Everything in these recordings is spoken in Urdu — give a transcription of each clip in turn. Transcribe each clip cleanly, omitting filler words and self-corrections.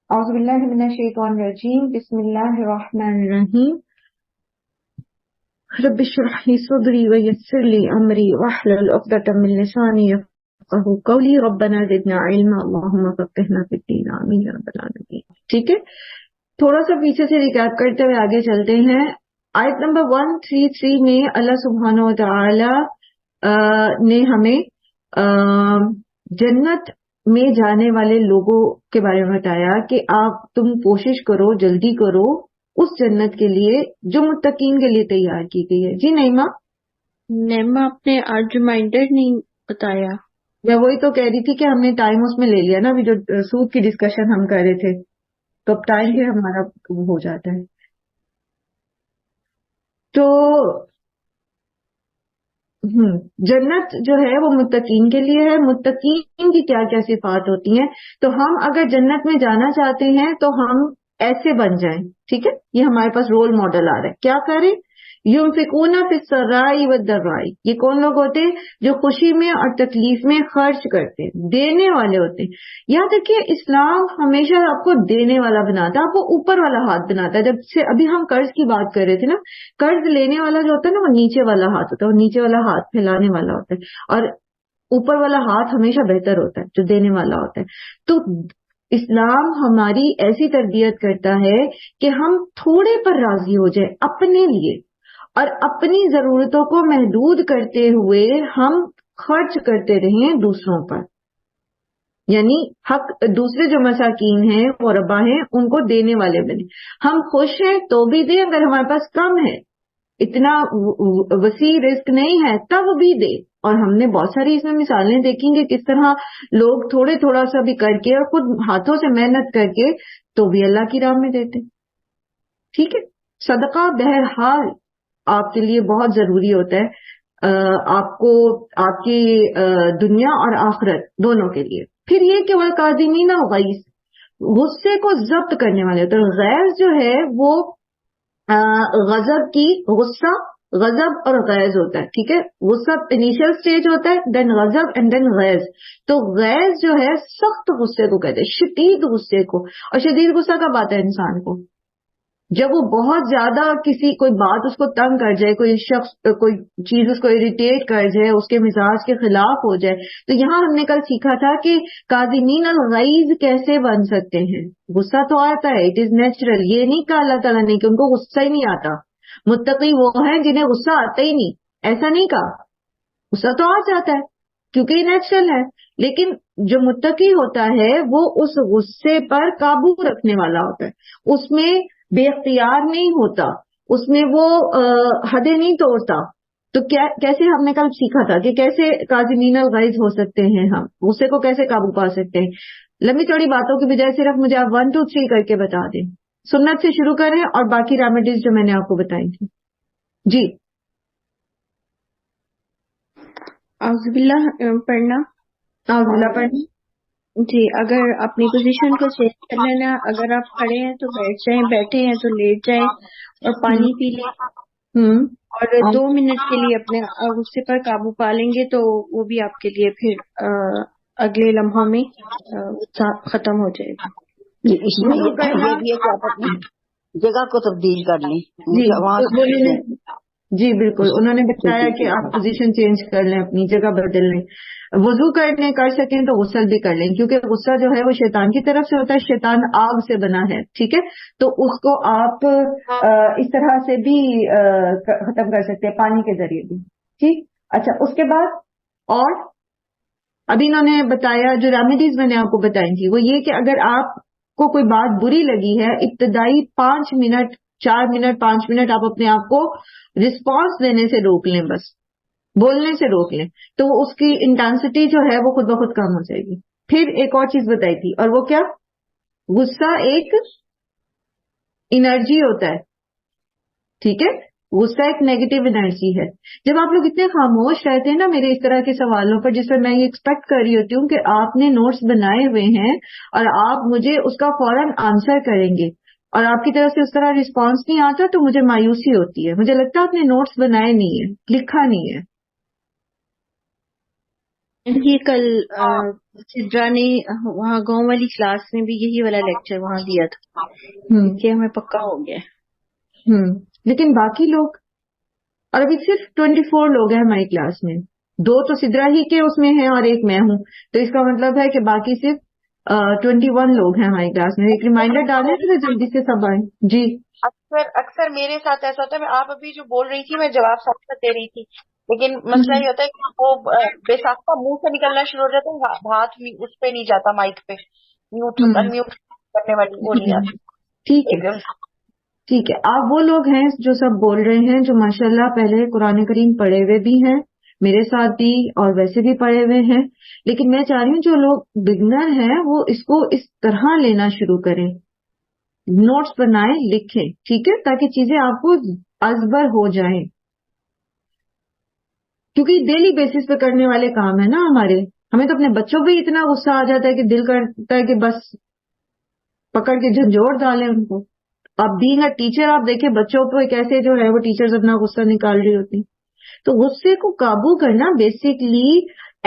اعوذ باللہ من الشیطان الرجیم بسم اللہ الرحمن الرحیم رب اشرح لی صدری ویسر لی امری واحلل عقدۃ من لسانی یفقہوا قولی ربنا زدنا علما اللہم فقہنا فی الدین آمین یا رب العالمین. ٹھیک ہے, تھوڑا سا پیچھے سے ریکیپ کرتے ہوئے آگے چلتے ہیں. آیت نمبر 133 میں اللہ سبحانہ و تعالی نے ہمیں جنت میں جانے والے لوگوں کے بارے میں بتایا کہ تم کوشش کرو, جلدی کرو اس جنت کے لیے جو متقین کے لیے تیار کی گئی ہے. جی نیما آپ نے آج ریمائنڈر نہیں بتایا. میں وہی تو کہہ رہی تھی کہ ہم نے ٹائم اس میں لے لیا نا, ابھی جو سود کی ڈسکشن ہم کر رہے تھے تو اب ٹائم بھی ہمارا ہو جاتا ہے. تو جنت جو ہے وہ متقین کے لیے ہے. متقین کی کیا کیا صفات ہوتی ہیں, تو ہم اگر جنت میں جانا چاہتے ہیں تو ہم ایسے بن جائیں. ٹھیک ہے, یہ ہمارے پاس رول ماڈل آ رہا ہے. کیا کریں؟ ينفقون في السراء والضراء. یہ کون لوگ ہوتے ہیں جو خوشی میں اور تکلیف میں خرچ کرتے ہیں, دینے والے ہوتے ہیں. یاد رکھیے اسلام ہمیشہ آپ کو دینے والا بناتا ہے, آپ کو اوپر والا ہاتھ بناتا ہے. جب سے ابھی ہم قرض کی بات کر رہے تھے نا, قرض لینے والا جو ہوتا ہے نا وہ نیچے والا ہاتھ ہوتا ہے, وہ نیچے والا ہاتھ پھیلانے والا ہوتا ہے, اور اوپر والا ہاتھ ہمیشہ بہتر ہوتا ہے جو دینے والا ہوتا ہے. تو اسلام ہماری ایسی تربیت کرتا ہے کہ ہم تھوڑے پر راضی ہو جائیں اپنے لیے, اور اپنی ضرورتوں کو محدود کرتے ہوئے ہم خرچ کرتے رہیں دوسروں پر. یعنی حق دوسرے جو مساکین ہیں, غربا ہیں, ان کو دینے والے بنے. ہم خوش ہیں تو بھی دیں, اگر ہمارے پاس کم ہے, اتنا وسیع رزق نہیں ہے تب بھی دے. اور ہم نے بہت ساری اس میں مثالیں دیکھیں گے کس طرح لوگ تھوڑا سا بھی کر کے اور خود ہاتھوں سے محنت کر کے تو بھی اللہ کی راہ میں دیتے. ٹھیک ہے, صدقہ بہرحال آپ کے لیے بہت ضروری ہوتا ہے, آپ کو آپ کی دنیا اور آخرت دونوں کے لیے. پھر یہ کہ والکاظمین الغیظ, غصے کو ضبط کرنے والے ہوتے ہیں. غیظ جو ہے وہ غضب کی, غصہ غضب اور غیظ ہوتا ہے. ٹھیک ہے, غصہ انیشل سٹیج ہوتا ہے, دین غضب اینڈ دین غیظ. تو غیظ جو ہے سخت غصے کو کہتے ہیں, شدید غصے کو. اور شدید غصہ کب آتا ہے انسان کو؟ جب وہ بہت زیادہ کسی کوئی بات اس کو تنگ کر جائے, کوئی شخص کوئی چیز اس کو اریٹیٹ کر جائے, اس کے مزاج کے خلاف ہو جائے. تو یہاں ہم نے کل سیکھا تھا کہ کاظمین الغیظ کیسے بن سکتے ہیں. غصہ تو آتا ہے, اٹ از نیچرل. یہ نہیں کہا اللہ تعالیٰ نے کہ ان کو غصہ ہی نہیں آتا. متقی وہ ہیں جنہیں غصہ آتا ہی نہیں, ایسا نہیں کہا. غصہ تو آ جاتا ہے کیونکہ یہ نیچرل ہے, لیکن جو متقی ہوتا ہے وہ اس غصے پر قابو رکھنے والا ہوتا ہے, اس میں بے اختیار نہیں ہوتا, اس میں وہ حدیں نہیں توڑتا. تو کیسے ہم نے کل سیکھا تھا کہ کیسے کاظمین الغیظ ہو سکتے ہیں, ہم غصے کو کیسے قابو پا سکتے ہیں. لمبی چوڑی باتوں کی بجائے صرف مجھے آپ 1 2 3 کر کے بتا دیں. سنت سے شروع کریں اور باقی ریمیڈیز جو میں نے آپ کو بتائی تھی. جی اعوذ باللہ پڑھنا. اعوذ باللہ پڑھیں. جی, اگر اپنی پوزیشن کو چینج کر لینا. اگر آپ کھڑے ہیں تو بیٹھ جائیں, بیٹھے ہیں تو لیٹ جائیں, اور پانی پی لیں. اور 2 منٹ کے لیے اپنے غصے پر قابو پا لیں گے تو وہ بھی آپ کے لیے پھر اگلے لمحوں میں ختم ہو جائے گا. یہ بھی ہے کہ آپ اپنی جگہ کو تبدیل کر لیں. جی بالکل, انہوں نے بتایا کہ آپ پوزیشن چینج کر لیں, اپنی جگہ بدل لیں. وضو کرنے کر سکیں تو غسل بھی کر لیں, کیونکہ غصہ جو ہے وہ شیطان کی طرف سے ہوتا ہے. شیطان آگ سے بنا ہے. ٹھیک ہے, تو اس کو آپ اس طرح سے بھی ختم کر سکتے ہیں, پانی کے ذریعے بھی. ٹھیک, اچھا اس کے بعد اور ابھی انہوں نے بتایا جو ریمیڈیز میں نے آپ کو بتائی تھی وہ یہ کہ اگر آپ کو کوئی بات بری لگی ہے, ابتدائی 5 منٹ 4 منٹ 5 منٹ آپ اپنے آپ کو رسپانس دینے سے روک لیں, بس بولنے سے روک لیں, تو اس کی انٹینسٹی جو ہے وہ خود بخود کم ہو جائے گی. پھر ایک اور چیز بتائی تھی, اور وہ کیا, غصہ ایک انرجی ہوتا ہے. ٹھیک ہے, غصہ ایک نیگیٹو انرجی ہے. جب آپ لوگ اتنے خاموش رہتے ہیں نا میرے اس طرح کے سوالوں پر, جس پر میں یہ ایکسپیکٹ کر رہی ہوتی ہوں کہ آپ نے نوٹس بنائے ہوئے ہیں اور آپ مجھے اس کا فوراً آنسر کریں گے, اور آپ کی طرف سے اس طرح رسپانس نہیں آتا تو مجھے مایوسی ہوتی ہے. مجھے لگتا ہے آپ نے نوٹس بنائے نہیں ہیں, لکھا نہیں ہے. یہ کل سدرا نے وہاں گاؤں والی کلاس میں بھی یہی والا لیکچر وہاں دیا تھا کہ ہمیں پکا ہو گیا. لیکن باقی لوگ، اور ابھی صرف 24 لوگ ہیں ہماری کلاس میں، 2 تو سدرا ہی کے اس میں ہیں اور 1 میں ہوں، تو اس کا مطلب ہے کہ باقی صرف 21 لوگ ہیں ہماری کلاس میں. ایک ریمائنڈر ڈالیں تو جلدی سے سب آئیں. جی اکثر میرے ساتھ ایسا ہوتا ہے، میں آپ ابھی جو بول رہی تھی میں جواب ساتھ ساتھ دے رہی تھی، لیکن مسئلہ یہ ہوتا ہے کہ وہ بے ساختہ منہ سے نکلنا شروع ہو جاتا ہے، ہاتھ اس پہ نہیں جاتا، مائک پہ میوٹ انمیوٹ کرنے والی وہ نہیں آتی. ٹھیک ہے ٹھیک ہے. آپ وہ لوگ ہیں جو سب بول رہے ہیں جو ماشاءاللہ پہلے قرآن کریم پڑھے ہوئے بھی ہیں، میرے ساتھ بھی اور ویسے بھی پڑھے ہوئے ہیں، لیکن میں چاہ رہی ہوں جو لوگ بگنر ہیں وہ اس کو اس طرح لینا شروع کریں، نوٹس بنائیں، لکھیں، ٹھیک ہے، تاکہ چیزیں آپ کو ازبر ہو جائیں، کیونکہ ڈیلی بیسس پہ کرنے والے کام ہیں نا ہمارے. ہمیں تو اپنے بچوں پہ اتنا غصہ آ جاتا ہے کہ دل کرتا ہے کہ بس پکڑ کے جھنجھوڑ ڈالیں ان کو. اب بینگ اے ٹیچر آپ دیکھیں بچوں پہ کیسے جو ہے وہ ٹیچرز اپنا غصہ نکال رہی ہوتی. تو غصے کو قابو کرنا بیسکلی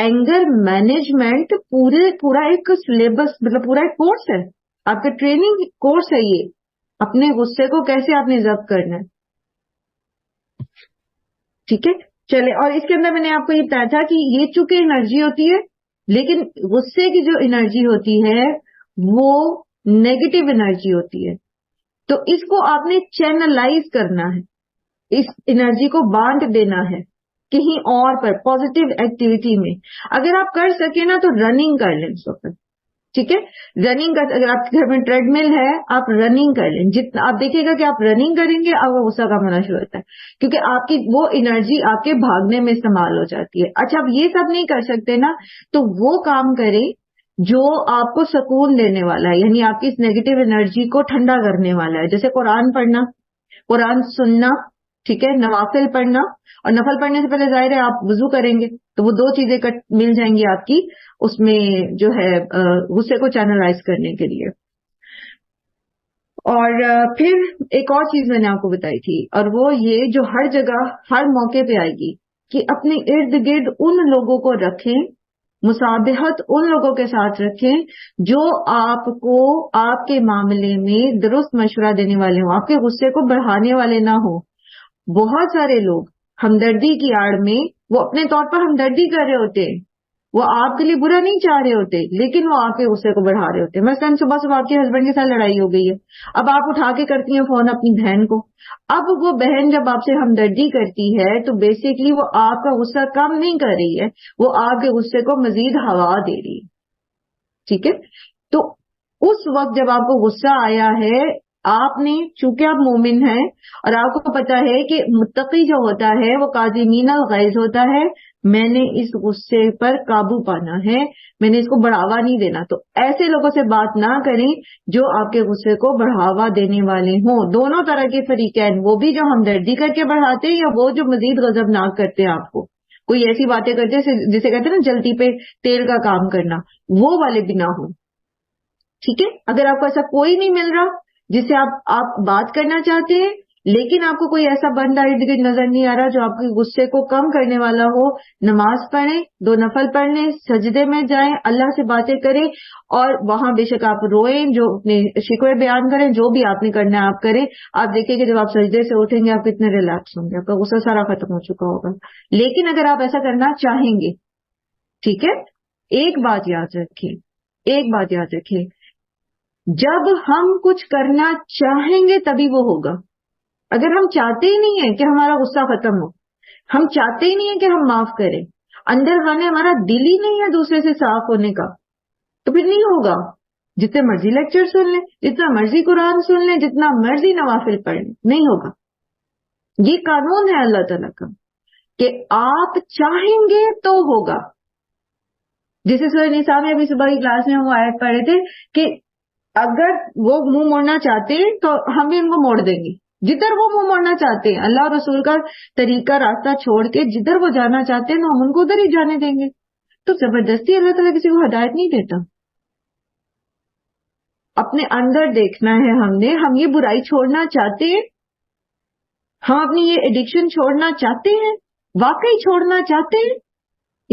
اینگر مینجمنٹ پورا ایک سلیبس، مطلب پورا ایک کورس ہے، آپ کا ٹریننگ کورس ہے یہ، اپنے غصے کو کیسے آپ نے ضبط کرنا ہے. ٹھیک ہے چلے. اور اس کے اندر میں نے آپ کو یہ بتایا تھا کہ یہ چونکہ انرجی ہوتی ہے، لیکن غصے کی جو انرجی ہوتی ہے وہ نیگیٹو انرجی ہوتی ہے، تو اس کو آپ نے چینلائز کرنا ہے، اس انرجی کو بانٹ دینا ہے کہیں اور پر، پازیٹیو ایکٹیویٹی میں. اگر آپ کر سکیں نا تو رننگ کر لیں اس وقت، ٹھیک ہے. رننگ کا اگر آپ کے گھر میں ٹریڈ مل ہے آپ رننگ کر لیں، جتنا آپ دیکھیں گا کہ آپ رننگ کریں گے آپ کا غصہ کم ہونا شروع ہوتا ہے، کیونکہ آپ کی وہ انرجی آپ کے بھاگنے میں استعمال ہو جاتی ہے. اچھا اب یہ سب نہیں کر سکتے نا، تو وہ کام کریں جو آپ کو سکون دینے والا ہے، یعنی آپ کی اس نیگیٹو انرجی کو ٹھنڈا کرنے والا ہے، جیسے قرآن پڑھنا، قرآن سننا، ٹھیک ہے، نوافل پڑھنا. اور نفل پڑھنے سے پہلے ظاہر ہے آپ وضو کریں گے تو وہ 2 چیزیں مل جائیں گی آپ کی اس میں جو ہے غصے کو چینلائز کرنے کے لیے. اور پھر ایک اور چیز میں نے آپ کو بتائی تھی، اور وہ یہ جو ہر جگہ ہر موقع پہ آئے گی، کہ اپنے ارد گرد ان لوگوں کو رکھیں، مصابہت ان لوگوں کے ساتھ رکھیں جو آپ کو آپ کے معاملے میں درست مشورہ دینے والے ہوں، آپ کے غصے کو بڑھانے والے نہ ہوں. بہت سارے لوگ ہمدردی کی آڑ میں وہ اپنے طور پر ہمدردی کر رہے ہوتے ہیں، وہ آپ کے لیے برا نہیں چاہ رہے ہوتے، لیکن وہ آپ کے غصے کو بڑھا رہے ہوتے ہیں. مثلاً صبح آپ کے ہسبینڈ کے ساتھ لڑائی ہو گئی ہے، اب آپ اٹھا کے کرتی ہیں فون اپنی بہن کو. اب وہ بہن جب آپ سے ہمدردی کرتی ہے تو بیسیکلی وہ آپ کا غصہ کم نہیں کر رہی ہے، وہ آپ کے غصے کو مزید ہوا دے رہی ہے. ٹھیک ہے، تو اس وقت جب آپ کو غصہ آیا ہے، آپ نے چونکہ آپ مومن ہیں اور آپ کو پتا ہے کہ متقی جو ہوتا ہے وہ کاظمین الغیظ ہوتا ہے، میں نے اس غصے پر قابو پانا ہے، میں نے اس کو بڑھاوا نہیں دینا. تو ایسے لوگوں سے بات نہ کریں جو آپ کے غصے کو بڑھاوا دینے والے ہوں. دونوں طرح کے فریقین، وہ بھی جو ہمدردی کر کے بڑھاتے ہیں یا وہ جو مزید غضبناک کرتے ہیں آپ کو، کوئی ایسی باتیں کرتے ہیں جسے کہتے ہیں نا جلتی پہ تیل کا کام کرنا، وہ والے بھی نہ ہوں. ٹھیک ہے، اگر آپ کو ایسا کوئی نہیں مل رہا جس سے آپ بات کرنا چاہتے ہیں، لیکن آپ کو کوئی ایسا بندہ ارد گرد نظر نہیں آ رہا جو آپ کے غصے کو کم کرنے والا ہو، نماز پڑھیں، 2 نفل پڑھ لیں، سجدے میں جائیں، اللہ سے باتیں کریں، اور وہاں بے شک آپ روئیں، جو اپنے شکوے بیان کریں، جو بھی آپ نے کرنا ہے آپ کریں. آپ دیکھیں کہ جب آپ سجدے سے اٹھیں گے آپ کتنے ریلیکس ہوں گے، آپ کا غصہ سارا ختم ہو چکا ہوگا. لیکن اگر آپ ایسا کرنا چاہیں گے، ٹھیک ہے، ایک بات یاد رکھیں، جب ہم کچھ کرنا چاہیں گے تبھی وہ ہوگا. اگر ہم چاہتے ہی نہیں ہیں کہ ہمارا غصہ ختم ہو، ہم چاہتے ہی نہیں ہیں کہ ہم معاف کریں، اندر خانے ہمارا دل ہی نہیں ہے دوسرے سے صاف ہونے کا، تو پھر نہیں ہوگا. جتنے مرضی لیکچر سن لیں، جتنا مرضی قرآن سن لیں، جتنا مرضی نوافل پڑھ لیں، نہیں ہوگا. یہ قانون ہے اللہ تعالیٰ کا کہ آپ چاہیں گے تو ہوگا. جسے سورہ نساء میں ابھی صبح کی کلاس میں وہ آیت پڑھ رہے تھے کہ اگر وہ منہ موڑنا چاہتے ہیں تو ہم بھی ان کو موڑ دیں گے. جدھر وہ منہ موڑنا چاہتے ہیں، اللہ اور رسول کا طریقہ راستہ چھوڑ کے جدھر وہ جانا چاہتے ہیں ہم ان کو ادھر ہی جانے دیں گے. تو زبردستی اللہ تعالیٰ کسی کو ہدایت نہیں دیتا. اپنے اندر دیکھنا ہے ہم یہ برائی چھوڑنا چاہتے ہیں، ہم اپنی یہ ایڈکشن چھوڑنا چاہتے ہیں، واقعی چھوڑنا چاہتے ہیں،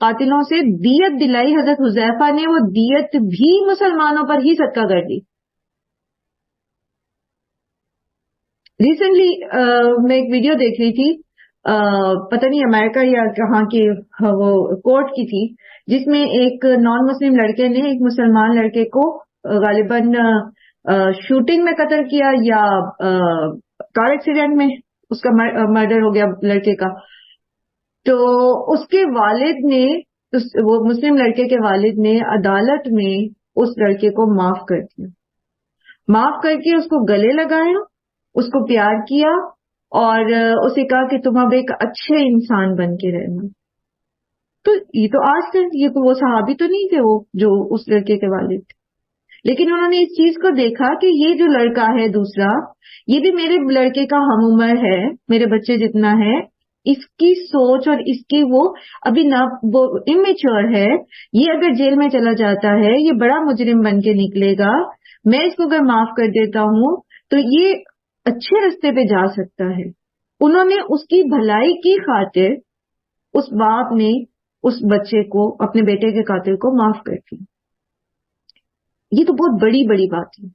قاتلوں سے دیت دلائی حضرت حذیفہ نے، وہ دیت بھی مسلمانوں پر ہی صدقہ کر دی. ریسنٹلی میں ایک ویڈیو دیکھ رہی تھی، پتہ نہیں امریکہ یا کہاں کی، وہ کورٹ کی تھی، جس میں ایک نان مسلم لڑکے نے ایک مسلمان لڑکے کو غالباً شوٹنگ میں قتل کیا یا کار ایکسیڈنٹ میں اس کا مرڈر ہو گیا لڑکے کا. تو اس کے والد نے، وہ مسلم لڑکے کے والد نے عدالت میں اس لڑکے کو معاف کر دیا، معاف کر کے اس کو گلے لگایا، اس کو پیار کیا اور اسے کہا کہ تم اب ایک اچھے انسان بن کے رہنا. تو یہ تو آج تک، یہ تو وہ صحابی تو نہیں تھے وہ جو اس لڑکے کے والد تھے، لیکن انہوں نے اس چیز کو دیکھا کہ یہ جو لڑکا ہے دوسرا، یہ بھی میرے لڑکے کا ہم عمر ہے، میرے بچے جتنا ہے، اس کی سوچ اور اس کی وہ ابھی نہ وہ امیچور ہے، یہ اگر جیل میں چلا جاتا ہے یہ بڑا مجرم بن کے نکلے گا، میں اس کو اگر معاف کر دیتا ہوں تو یہ اچھے رستے پہ جا سکتا ہے. انہوں نے اس کی بھلائی کی خاطر اس باپ نے اس بچے کو، اپنے بیٹے کے قاتل کو معاف کر دیا. یہ تو بہت بڑی بڑی بات ہے.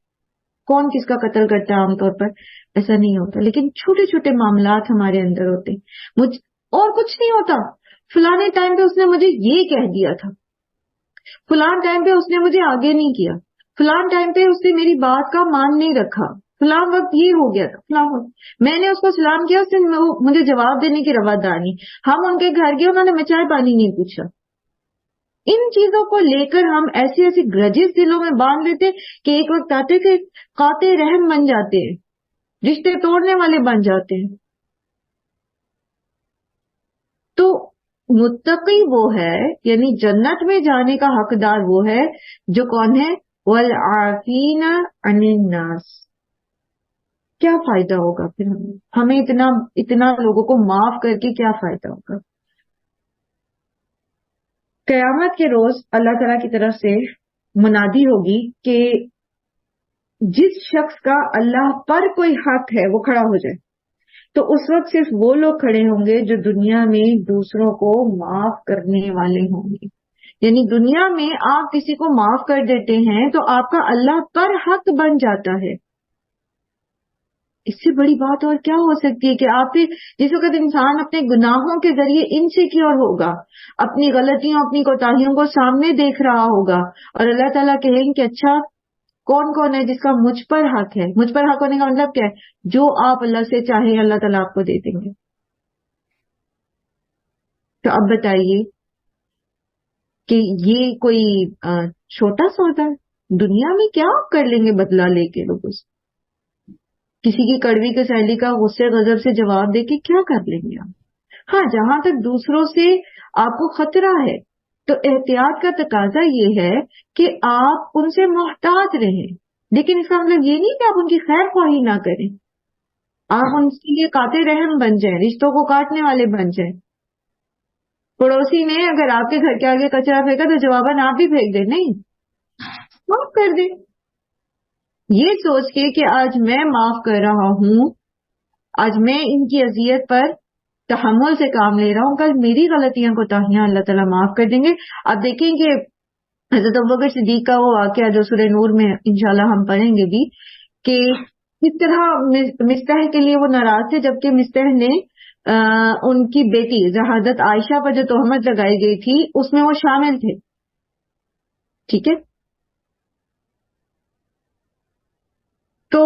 کون کس کا قتل کرتا ہے عام طور پر ایسا نہیں ہوتا، لیکن چھوٹے چھوٹے معاملات ہمارے اندر ہوتے ہیں. اور کچھ نہیں ہوتا، فلانے ٹائم پہ اس نے مجھے یہ کہہ دیا تھا، فلان ٹائم پہ اس نے مجھے آگے نہیں کیا، فلان ٹائم پہ اس نے میری بات کا مان نہیں رکھا، فلان وقت یہ ہو گیا تھا، فلان وقت میں نے اس کو سلام کیا، اس نے مجھے جواب دینے کی رواداری، ہم ان کے گھر گئے، انہوں نے میں چائے پانی نہیں پوچھا. ان چیزوں کو لے کر ہم ایسی ایسی گرجز دلوں میں باندھ لیتے کہ ایک وقت آتے تھے قاطع رحم بن جاتے ہیں، رشتے توڑنے والے بن جاتے ہیں. تو متقی وہ ہے، یعنی جنت میں جانے کا حقدار وہ ہے جو کون ہے؟ والعافین عن الناس. کیا فائدہ ہوگا پھر ہمیں اتنا لوگوں کو معاف کر کے کیا فائدہ ہوگا؟ قیامت کے روز اللہ تعالیٰ کی طرف سے منادی ہوگی کہ جس شخص کا اللہ پر کوئی حق ہے وہ کھڑا ہو جائے. تو اس وقت صرف وہ لوگ کھڑے ہوں گے جو دنیا میں دوسروں کو معاف کرنے والے ہوں گے. یعنی دنیا میں آپ کسی کو معاف کر دیتے ہیں تو آپ کا اللہ پر حق بن جاتا ہے. اس سے بڑی بات اور کیا ہو سکتی ہے کہ آپ جس وقت انسان اپنے گناہوں کے ذریعے انسیکیور ہوگا، اپنی غلطیوں اپنی کوتاہیوں کو سامنے دیکھ رہا ہوگا، اور اللہ تعالیٰ کہیں کہ اچھا کون کون ہے جس کا مجھ پر حق ہے. مجھ پر حق ہونے کا مطلب کیا ہے؟ جو آپ اللہ سے چاہیں اللہ تعالیٰ آپ کو دے دیں گے. تو اب بتائیے کہ یہ کوئی چھوٹا سودا ہے؟ دنیا میں کیا کر لیں گے بدلہ لے کے لوگوں سے؟ کسی کی کڑوی کی سہیلی کا غصے غضب سے جواب دے کے کیا کر لیں گے آپ؟ ہاں، جہاں تک دوسروں سے آپ کو خطرہ ہے تو احتیاط کا تقاضا یہ ہے کہ آپ ان سے محتاط رہیں، لیکن اس کا مطلب یہ نہیں کہ آپ ان کی خیر خواہی نہ کریں، آپ ان کے لیے قاطع رحم بن جائیں، رشتوں کو کاٹنے والے بن جائیں. پڑوسی نے اگر آپ کے گھر کے آگے کچرا پھینکا تو جواباً آپ بھی پھینک دیں، نہیں، معاف کر دیں. یہ سوچ کے کہ آج میں معاف کر رہا ہوں، آج میں ان کی اذیت پر تحمل سے کام لے رہا ہوں، کل میری غلطیاں کوتاہیاں اللہ تعالیٰ معاف کر دیں گے. آپ دیکھیں کہ حضرت ابوبکر صدیق کا وہ واقعہ جو سورہ نور میں انشاءاللہ ہم پڑھیں گے بھی، کہ کس طرح مستح کے لیے وہ ناراض تھے، جبکہ مستح نے ان کی بیٹی حضرت عائشہ پر جو تہمت لگائی گئی تھی اس میں وہ شامل تھے. ٹھیک ہے، تو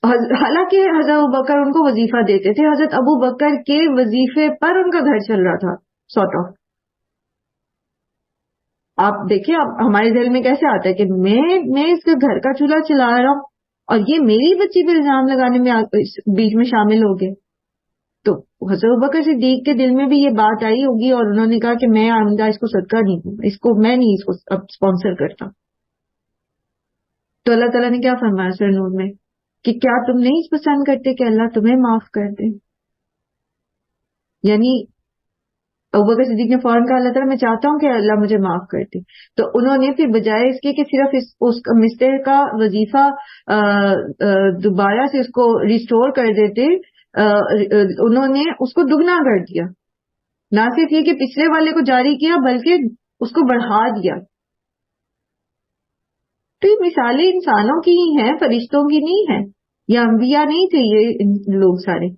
حالانکہ حضرت ابوبکر ان کو وظیفہ دیتے تھے، حضرت ابوبکر کے وظیفے پر ان کا گھر چل رہا تھا سارٹ آف. آپ دیکھیں ہمارے ذہن میں کیسے آتا ہے کہ میں اس کے گھر کا چولہا چلا رہا ہوں اور یہ میری بچی پہ الزام لگانے میں بیچ میں شامل ہو گئے. تو حضرت ابوبکر صدیق کے دل میں بھی یہ بات آئی ہوگی اور انہوں نے کہا کہ میں آئندہ اس کو صدقہ نہیں دوں، میں نہیں اس کو اب اسپانسر کرتا. تو اللہ تعالیٰ نے کیا فرمایا سورہ نور میں کہ کیا تم نہیں پسند کرتے کہ اللہ تمہیں معاف کر دے؟ یعنی ابوبکر صدیق نے فوراً کہا اللہ تعالیٰ میں چاہتا ہوں کہ اللہ مجھے معاف کر دے. تو انہوں نے پھر بجائے اس کے کہ صرف اس مستر کا وظیفہ دوبارہ سے اس کو ریسٹور کر دیتے، انہوں نے اس کو دگنا کر دیا. نہ صرف یہ کہ پچھلے والے کو جاری کیا بلکہ اس کو بڑھا دیا. تو یہ مثالیں انسانوں کی ہی ہیں، فرشتوں کی نہیں ہیں، یا انبیاء نہیں تھے یہ لوگ سارے.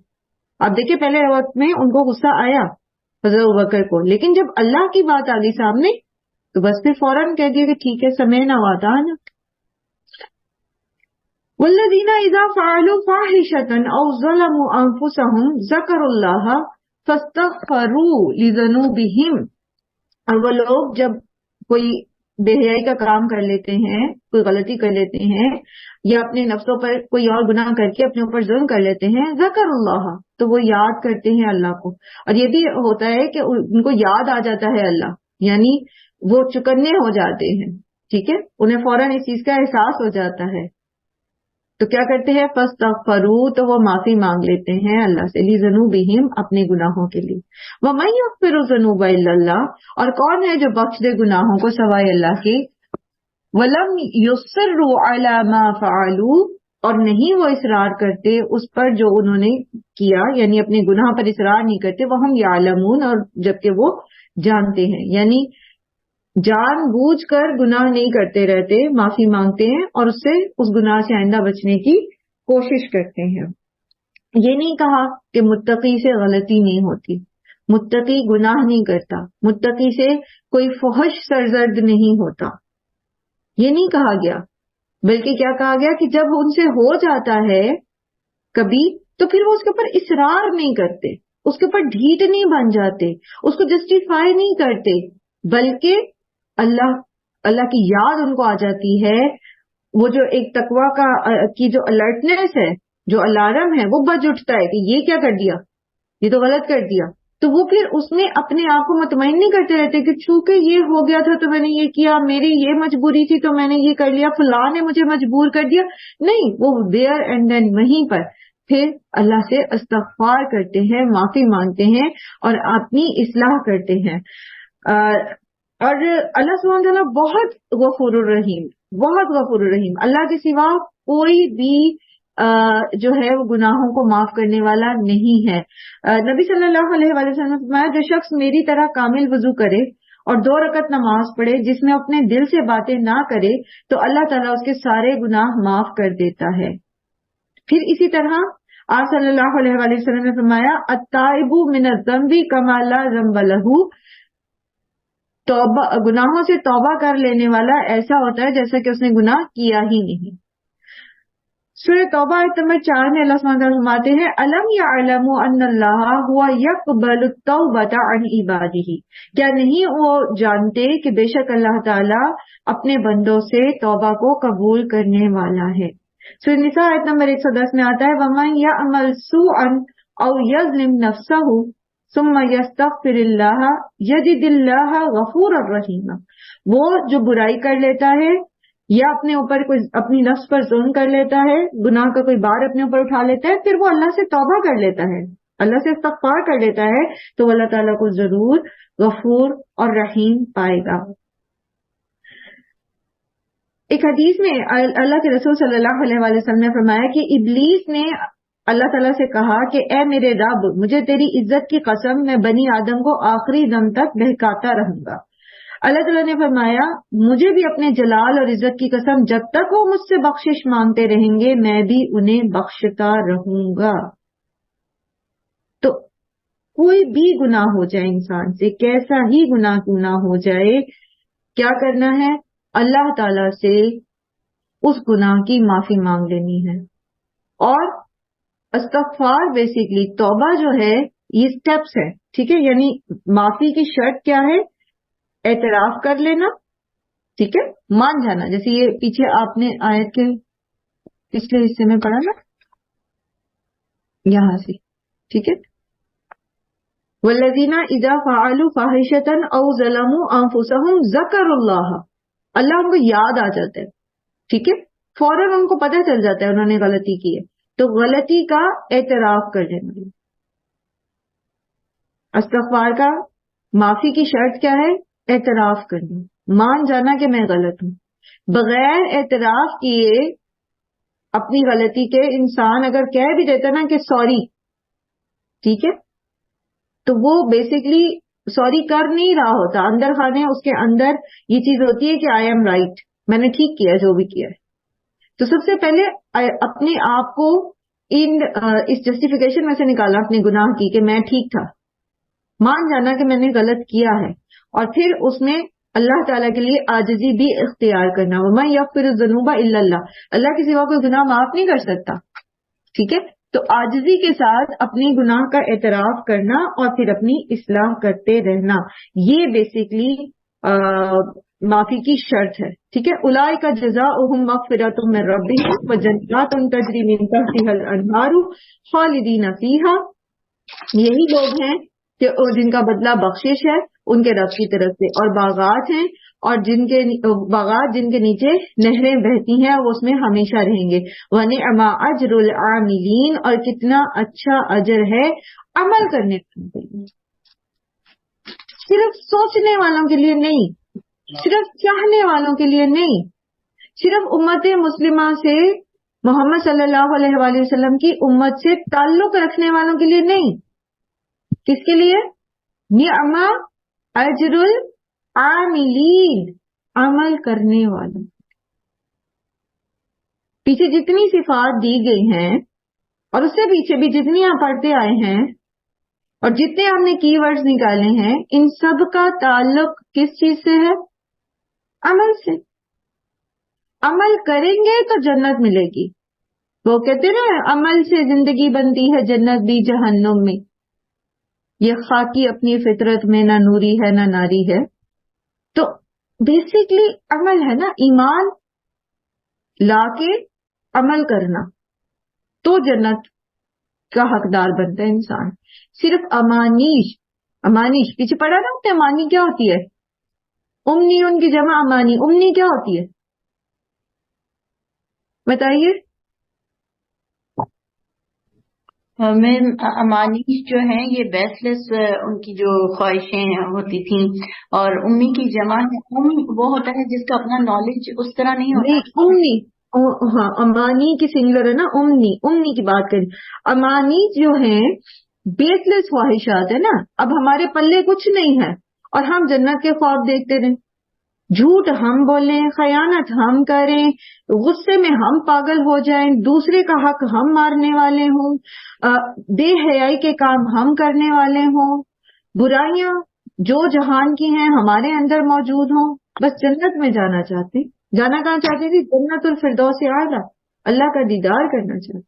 آپ دیکھیں پہلے وقت میں ان کو غصہ آیا حضرت ابوبکر کو، لیکن جب اللہ کی بات آ گئی سامنے تو بس پھر فوراً کہہ دیا کہ ٹھیک ہے سمعنا واطعنا. والذین اذا فعلوا فاحشة او ظلموا انفسهم ذکروا اللہ فاستغفروا لذنوبهم. اور وہ لوگ جب کوئی بے حیائی کا کام کر لیتے ہیں، کوئی غلطی کر لیتے ہیں، یا اپنے نفسوں پر کوئی اور گناہ کر کے اپنے اوپر ظلم کر لیتے ہیں، ذکر اللہ، تو وہ یاد کرتے ہیں اللہ کو. اور یہ بھی ہوتا ہے کہ ان کو یاد آ جاتا ہے اللہ، یعنی وہ چکنے ہو جاتے ہیں، ٹھیک ہے، انہیں فوراً اس چیز کا احساس ہو جاتا ہے. تو کیا کرتے ہیں؟ فاستغفروا، تو وہ معافی مانگ لیتے ہیں اللہ سے، لذنوبہم، اپنے گناہوں کے لیے. ومن یغفر الذنوب الا اللہ، اور کون ہے جو بخش دے گناہوں کو سوائے اللہ کے. ولم یصروا علی ما فعلوا، اور نہیں وہ اصرار کرتے اس پر جو انہوں نے کیا، یعنی اپنے گناہ پر اصرار نہیں کرتے. وہم یعلمون، اور جبکہ وہ جانتے ہیں، یعنی جان بوجھ کر گناہ نہیں کرتے رہتے، معافی مانگتے ہیں اور اس سے اس گناہ سے آئندہ بچنے کی کوشش کرتے ہیں. یہ نہیں کہا کہ متقی سے غلطی نہیں ہوتی، متقی گناہ نہیں کرتا، متقی سے کوئی فحش سرزد نہیں ہوتا، یہ نہیں کہا گیا. بلکہ کیا کہا گیا کہ جب ان سے ہو جاتا ہے کبھی تو پھر وہ اس کے اوپر اصرار نہیں کرتے، اس کے اوپر ڈھیٹ نہیں بن جاتے، اس کو جسٹیفائی نہیں کرتے، بلکہ اللہ کی یاد ان کو آ جاتی ہے. وہ جو ایک تقوی کی جو الرٹنس ہے، جو الارم ہے، وہ بج اٹھتا ہے کہ یہ کیا کر دیا، یہ تو غلط کر دیا. تو وہ پھر اس میں اپنے آپ کو مطمئن نہیں کرتے رہتے کہ چونکہ یہ ہو گیا تھا تو میں نے یہ کیا، میری یہ مجبوری تھی تو میں نے یہ کر لیا، فلاں نے مجھے مجبور کر دیا. نہیں، وہ دیر اینڈ دین وہیں پر پھر اللہ سے استغفار کرتے ہیں، معافی مانگتے ہیں اور اپنی اصلاح کرتے ہیں. اور اللہ سبحانہ تعالیٰ بہت غفور الرحیم، بہت غفور الرحیم. اللہ کے سوا کوئی بھی جو ہے وہ گناہوں کو معاف کرنے والا نہیں ہے. نبی صلی اللہ علیہ وسلم نے فرمایا جو شخص میری طرح کامل وضو کرے اور 2 رکعت نماز پڑھے جس میں اپنے دل سے باتیں نہ کرے تو اللہ تعالیٰ اس کے سارے گناہ معاف کر دیتا ہے. پھر اسی طرح آپ صلی اللہ علیہ وسلم نے فرمایا التائب من الذنب کما لا ذنب له، توبہ گناہوں سے توبہ کر لینے والا ایسا ہوتا ہے جیسا کہ اس نے گناہ کیا ہی نہیں. سورہ توبہ آیت نمبر 4 میں اللہ سبحانہ وتعالیٰ فرماتے ہیں الم یعلموا ان اللہ هو یقبل التوبۃ عن عبادہ، کیا نہیں وہ جانتے کہ بے شک اللہ تعالیٰ اپنے بندوں سے توبہ کو قبول کرنے والا ہے. سورہ نساء آیت نمبر 110 میں آتا ہے ومن یعمل سوءا او یظلم نفسہ ثم یستغفر اللہ یجد اللہ غفورا رحیما. وہ جو برائی کر لیتا ہے یا اپنے اوپر کوئی اپنی نفس پر ظلم کر لیتا ہے، گناہ کا کوئی بار اپنے اوپر اٹھا لیتا ہے، پھر وہ اللہ سے توبہ کر لیتا ہے، اللہ سے استغفار کر لیتا ہے تو وہ اللہ تعالیٰ کو ضرور غفور اور رحیم پائے گا. ایک حدیث میں اللہ کے رسول صلی اللہ علیہ وسلم نے فرمایا کہ ابلیس نے اللہ تعالیٰ سے کہا کہ اے میرے رب، مجھے تیری عزت کی قسم میں بنی آدم کو آخری دم تک بہکاتا رہوں گا. اللہ تعالیٰ نے فرمایا مجھے بھی اپنے جلال اور عزت کی قسم جب تک وہ مجھ سے بخشش مانگتے رہیں گے میں بھی انہیں بخشتا رہوں گا. تو کوئی بھی گناہ ہو جائے انسان سے، کیسا ہی گناہ کیوں نہ ہو جائے، کیا کرنا ہے؟ اللہ تعالیٰ سے اس گناہ کی معافی مانگ لینی ہے. اور استغفار بیسیکلی توبہ جو ہے یہ سٹیپس ہے، ٹھیک ہے، یعنی معافی کی شرط کیا ہے؟ اعتراف کر لینا، ٹھیک ہے، مان جانا، جیسے یہ پیچھے آپ نے آیت کے پچھلے حصے میں پڑھا نا یہاں سے، ٹھیک ہے. والذین اذا فعلوا فاحشة او ظلموا انفسهم ذکروا اللہ، اللہ ان کو یاد آ جاتا ہے، ٹھیک ہے، فوراً ان کو پتہ چل جاتا ہے انہوں نے غلطی کی ہے، تو غلطی کا اعتراف کر لینا. استغفار کا معافی کی شرط کیا ہے؟ اعتراف کرنا، مان جانا کہ میں غلط ہوں. بغیر اعتراف کیے اپنی غلطی کے انسان اگر کہہ بھی دیتا نا کہ سوری، ٹھیک ہے، تو وہ بیسکلی سوری کر نہیں رہا ہوتا، اندر خانے اس کے اندر یہ چیز ہوتی ہے کہ آئی ایم رائٹ، میں نے ٹھیک کیا جو بھی کیا ہے. تو سب سے پہلے اپنے آپ کو اس جسٹیفیکیشن میں سے نکالنا اپنے گناہ کی کہ میں ٹھیک تھا، مان جانا کہ میں نے غلط کیا ہے، اور پھر اس میں اللہ تعالیٰ کے لیے عاجزی بھی اختیار کرنا. وَمَن يَغْفِرُ الذُّنُوبَ إِلَّا اللَّهُ، اللہ کے سوا کوئی گناہ معاف نہیں کر سکتا. ٹھیک ہے، تو عاجزی کے ساتھ اپنی گناہ کا اعتراف کرنا اور پھر اپنی اصلاح کرتے رہنا، یہ بیسکلی معافی کی شرط ہے. ٹھیک ہے، اولئک جزاؤہم مغفرۃ من ربہم وجنات تجری من تحتہا الانہار خالدین فیہا، یہی لوگ ہیں کہ جن کا بدلہ بخشش ہے ان کے رب کی طرف سے، اور باغات ہیں اور جن کے نیچے نہریں بہتی ہیں وہ اس میں ہمیشہ رہیں گے. وَنِعْمَ أَجْرُ الْعَامِلِينَ، اور کتنا اچھا اجر ہے عمل کرنے والوں کے لیے، صرف سوچنے والوں کے لیے نہیں، صرف چاہنے والوں کے لیے نہیں، صرف امت مسلمہ سے، محمد صلی اللہ علیہ وآلہ وسلم کی امت سے تعلق رکھنے والوں کے لیے نہیں. کس کے لیے؟ نعم اجر العاملین، عمل کرنے والوں. پیچھے جتنی صفات دی گئی ہیں اور اس سے پیچھے بھی جتنی آپ پڑھتے آئے ہیں اور جتنے آپ نے کی ورڈز نکالے ہیں، ان سب کا تعلق کس چیز سے ہے؟ عمل سے. عمل کریں گے تو جنت ملے گی. وہ کہتے نا عمل سے زندگی بنتی ہے جنت بھی جہنم میں. یہ خاکی اپنی فطرت میں نہ نوری ہے نہ ناری ہے. تو بیسکلی عمل ہے نا، ایمان لا کے عمل کرنا تو جنت کا حقدار بنتا ہے انسان. صرف امانیش پیچھے پڑا نا، امانی کیا ہوتی ہے؟ امنی، ان کی جمع امانی. امنی کیا ہوتی ہے بتائیے؟ امانی جو ہیں یہ بیس لیس ان کی جو خواہشیں ہوتی تھیں، اور امی کی جمع وہ ہوتا ہے جس کا اپنا نالج اس طرح نہیں ہوتا. امنی، ہاں امانی کی سنگلر ہے نا، امنی کی بات کریں. امانی جو ہیں بیس لیس خواہشات ہے نا. اب ہمارے پلے کچھ نہیں ہے اور ہم جنت کے خواب دیکھتے رہیں، جھوٹ ہم بولیں، خیانت ہم کریں، غصے میں ہم پاگل ہو جائیں، دوسرے کا حق ہم مارنے والے ہوں، بے حیائی کے کام ہم کرنے والے ہوں، برائیاں جو جہان کی ہیں ہمارے اندر موجود ہوں. بس جنت میں جانا چاہتے. جانا کہاں چاہتے تھے؟ جنت الفردوس اعلیٰ، اللہ کا دیدار کرنا چاہتے.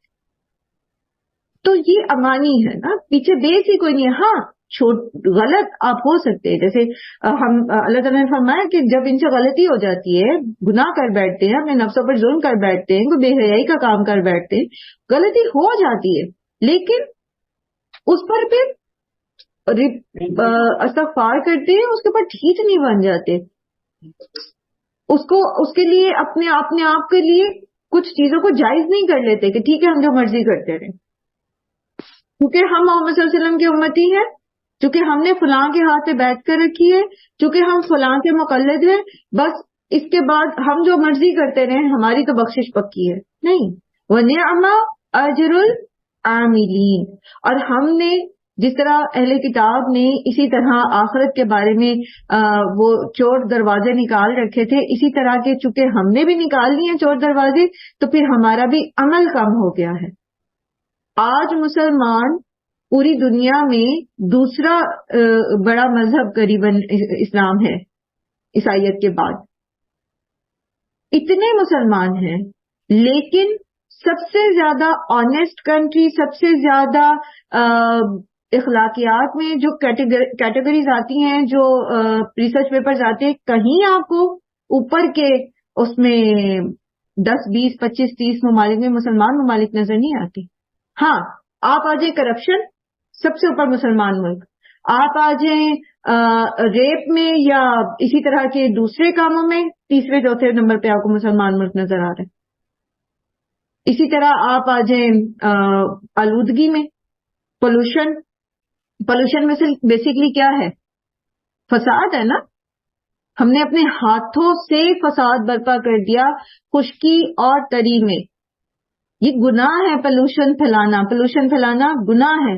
تو یہ امانی ہے نا، پیچھے بیس ہی کوئی نہیں ہے. ہاں غلط آپ ہو سکتے ہیں، جیسے ہم اللہ تعالیٰ نے فرمایا کہ جب ان سے غلطی ہو جاتی ہے، گناہ کر بیٹھتے ہیں، اپنے نفسوں پر ظلم کر بیٹھتے ہیں، کوئی بے حیائی کا کام کر بیٹھتے ہیں، غلطی ہو جاتی ہے، لیکن اس پر پھر استغفار کرتے ہیں، اس کے اوپر ٹھیک نہیں بن جاتے. اس کے لیے اپنے آپ کے لیے کچھ چیزوں کو جائز نہیں کر لیتے کہ ٹھیک ہے ہم جو مرضی کرتے رہیں، کیونکہ ہم محمد صلی اللہ علیہ وسلم کی امتی ہیں، چونکہ ہم نے فلاں کے ہاتھ پہ بیٹھ کر رکھی ہے، چونکہ ہم فلاں کے مقلد ہیں، بس اس کے بعد ہم جو مرضی کرتے رہیں، ہماری تو بخشش پکی ہے نہیں. وَنِعْمَ أَجْرُ الْعَامِلِينَ. اور ہم نے جس طرح اہل کتاب نے اسی طرح آخرت کے بارے میں وہ چور دروازے نکال رکھے تھے، اسی طرح کے چونکہ ہم نے بھی نکال لیے چور دروازے، تو پھر ہمارا بھی عمل کم ہو گیا ہے. آج مسلمان پوری دنیا میں دوسرا بڑا مذہب قریباً اسلام ہے عیسائیت کے بعد. اتنے مسلمان ہیں لیکن سب سے زیادہ آنےسٹ کنٹری، سب سے زیادہ اخلاقیات میں جو کیٹیگریز آتی ہیں، جو ریسرچ پیپرز آتے ہیں، کہیں آپ کو اوپر کے اس میں 10 20 25 30 ممالک میں مسلمان ممالک نظر نہیں آتے. ہاں آپ آ جائیں کرپشن، سب سے اوپر مسلمان ملک. آپ آ جائیں ریپ میں یا اسی طرح کے دوسرے کاموں میں، تیسرے چوتھے نمبر پہ آپ کو مسلمان ملک نظر آ رہے ہیں. اسی طرح آپ آ جائیں آلودگی میں، پولوشن میں سے بیسیکلی کیا ہے؟ فساد ہے نا. ہم نے اپنے ہاتھوں سے فساد برپا کر دیا خشکی اور تری میں. یہ گناہ ہے پولوشن پھیلانا گناہ ہے.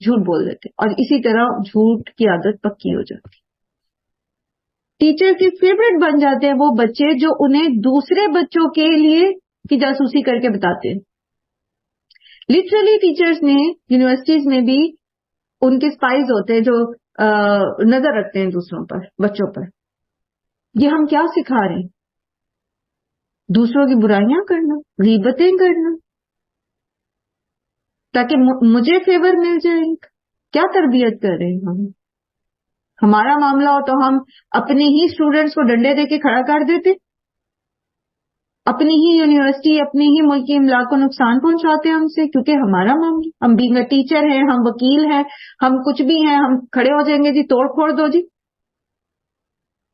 جھوٹ بول دیتے اور اسی طرح جھوٹ کی عادت پکی ہو جاتی. ٹیچر کے فیوریٹ بن جاتے ہیں وہ بچے جو انہیں دوسرے بچوں کے لیے کی جاسوسی کر کے بتاتے ہیں. لٹرلی ٹیچرز نے یونیورسٹیز میں بھی ان کے اسپائز ہوتے ہیں جو نظر رکھتے ہیں دوسروں پر، بچوں پر. یہ ہم کیا سکھا رہے ہیں؟ دوسروں کی برائیاں کرنا، غیبتیں کرنا تاکہ مجھے فیور مل جائے. کیا تربیت کر رہے ہیں ہم؟ ہمارا معاملہ ہو تو ہم اپنے ہی اسٹوڈینٹس کو ڈنڈے دے کے کھڑا کر دیتے، اپنی ہی یونیورسٹی اپنی ہی ملک کی املاک کو نقصان پہنچاتے ہیں ہم سے، کیونکہ ہمارا معاملہ. ہم بینگ ٹیچر ہیں، ہم وکیل ہیں، ہم کچھ بھی ہیں، ہم کھڑے ہو جائیں گے جی توڑ پھوڑ دو جی،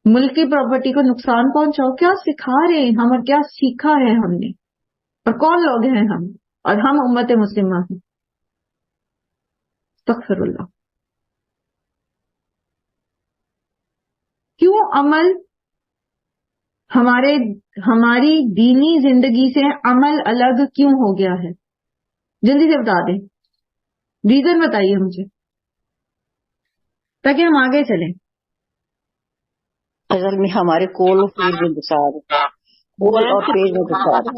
ملک کی پراپرٹی کو نقصان پہنچاؤ. کیا سکھا رہے ہیں ہم اور کیا سیکھا ہے ہم نے اور کون لوگ ہیں ہم؟ اور ہم امت مسلمہ ہیں. استغفر اللہ. کیوں عمل ہماری دینی زندگی سے عمل الگ کیوں ہو گیا ہے؟ جلدی سے بتا دیں، ریزن بتائیے مجھے تاکہ ہم آگے چلیں. اصل میں ہمارے کول اور پیج میں بسار کول اور پیج میں بسار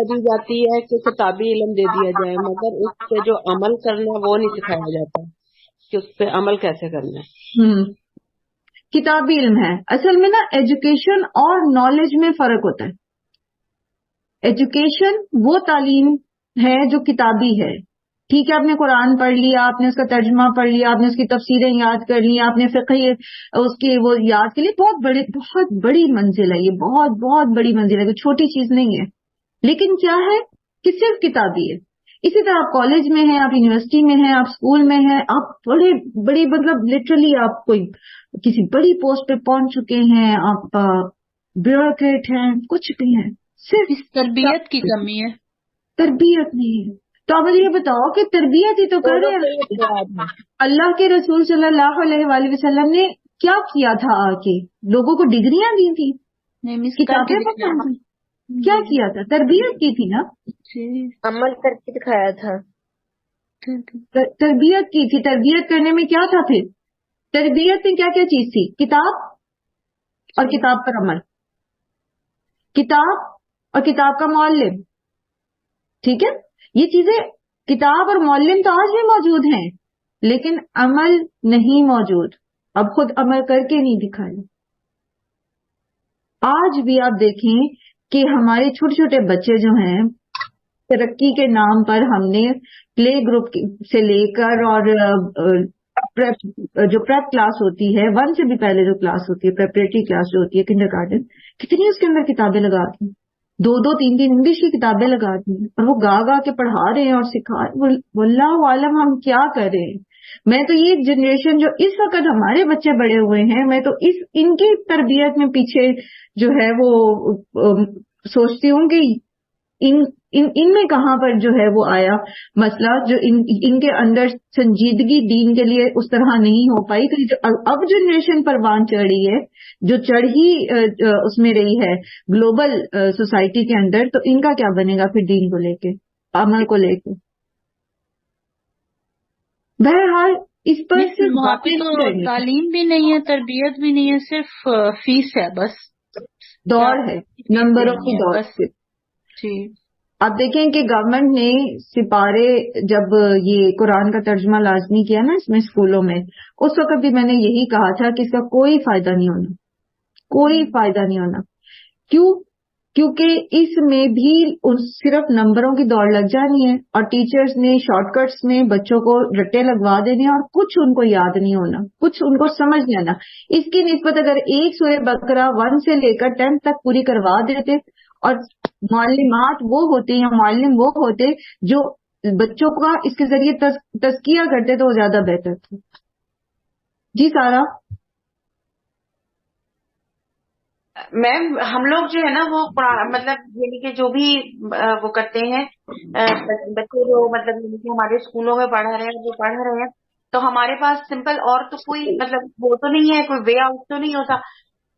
دی جاتی ہے کہ کتابی علم دے دیا جائے، مگر اس پہ جو عمل کرنا ہے وہ نہیں سکھایا جاتا کہ اس پہ عمل کیسے کرنا ہے. کتابی علم ہے. اصل میں نا ایجوکیشن اور نالج میں فرق ہوتا ہے. ایجوکیشن وہ تعلیم ہے جو کتابی ہے. ٹھیک ہے، آپ نے قرآن پڑھ لیا، آپ نے اس کا ترجمہ پڑھ لیا، آپ نے اس کی تفسیریں یاد کر لی، آپ نے فقہ اس کی وہ یاد کے لیے بہت بڑی منزل ہے. یہ بہت بہت بڑی منزل ہے، کوئی چھوٹی چیز نہیں ہے. لیکن کیا ہے کہ صرف کتابی ہے. اسی طرح آپ کالج میں ہیں، آپ یونیورسٹی میں ہیں، آپ اسکول میں ہیں، آپ بڑی مطلب لٹرلی آپ کوئی کسی بڑی پوسٹ پہ پہنچ چکے ہیں، آپ بیوروکریٹ ہیں، کچھ بھی ہیں، صرف تربیت کی کمی ہے. تربیت نہیں ہے. تو آپ مجھے یہ بتاؤ کہ تربیت ہی تو کر رہے ہیں. اللہ کے رسول صلی اللہ علیہ وآلہ وسلم نے کیا کیا تھا؟ آ کے لوگوں کو ڈگریاں دی تھی، کتابیں پڑھائی، کیا کیا تھا؟ تربیت کی تھی نا، عمل کر کے دکھایا تھا. تربیت کی تھی. تربیت کرنے میں کیا تھا؟ پھر تربیت میں کیا کیا چیز تھی؟ کتاب اور کتاب پر عمل، کتاب اور کتاب کا معلم. ٹھیک ہے، یہ چیزیں کتاب اور معلم تو آج بھی موجود ہیں، لیکن عمل نہیں موجود. اب خود عمل کر کے نہیں دکھائے. آج بھی آپ دیکھیں کہ ہمارے چھوٹے چھوٹے بچے جو ہیں، ترقی کے نام پر ہم نے پلے گروپ سے لے کر اور جو پریپ کلاس ہوتی ہے، 1 سے بھی پہلے جو کلاس ہوتی ہے، پریپریٹری کلاس جو ہوتی ہے، کنڈر گارڈن، کتنی اس کے اندر کتابیں لگا دی، 2-3 انگلش کی کتابیں لگا دی اور وہ گا گا کے پڑھا رہے ہیں اور سکھا رہے ہیں. واللہ عالم ہم کیا کریں. میں تو یہ جنریشن جو اس وقت ہمارے بچے بڑے ہوئے ہیں، میں تو ان کی تربیت میں پیچھے جو ہے وہ سوچتی ہوں کہ ان میں کہاں پر جو ہے وہ آیا مسئلہ، جو ان کے اندر سنجیدگی دین کے لیے اس طرح نہیں ہو پائی. تو جو اب جنریشن پروان چڑھ رہی ہے، جو چڑھ ہی اس میں رہی ہے گلوبل سوسائٹی کے اندر، تو ان کا کیا بنے گا پھر دین کو لے کے، عمل کو لے کے؟ بہرحال اس پر صرف وہاں پہ تو تعلیم بھی نہیں ہے، تربیت بھی نہیں ہے، صرف فیس ہے، بس دوڑ ہے، نمبروں کی دوڑ. جی آپ دیکھیں کہ گورنمنٹ نے سپارے جب یہ قرآن کا ترجمہ لازمی کیا نا اس میں اسکولوں میں، اس وقت بھی میں نے یہی کہا تھا کہ اس کا کوئی فائدہ نہیں ہونا، کوئی فائدہ نہیں ہونا. کیوں؟ کیونکہ اس میں بھی صرف نمبروں کی دوڑ لگ جانی ہے اور ٹیچرز نے شارٹ کٹس میں بچوں کو رٹے لگوا دینے اور کچھ ان کو یاد نہیں ہونا، کچھ ان کو سمجھ نہیں آنا. اس کی نسبت اگر ایک سورہ بقرہ 1 سے لے کر 10 تک پوری کروا دیتے اور معلمات وہ ہوتے یا معلم وہ ہوتے جو بچوں کا اس کے ذریعے تزکیہ کرتے تو وہ زیادہ بہتر تھا. جی سارا. میم ہم لوگ جو ہے نا وہ مطلب یعنی کہ جو بھی وہ کرتے ہیں بچے جو مطلب یعنی کہ ہمارے اسکولوں میں پڑھ رہے ہیں، جو پڑھ رہے ہیں، تو ہمارے پاس سمپل اور تو کوئی مطلب وہ تو نہیں ہے، کوئی وے آؤٹ تو نہیں ہوتا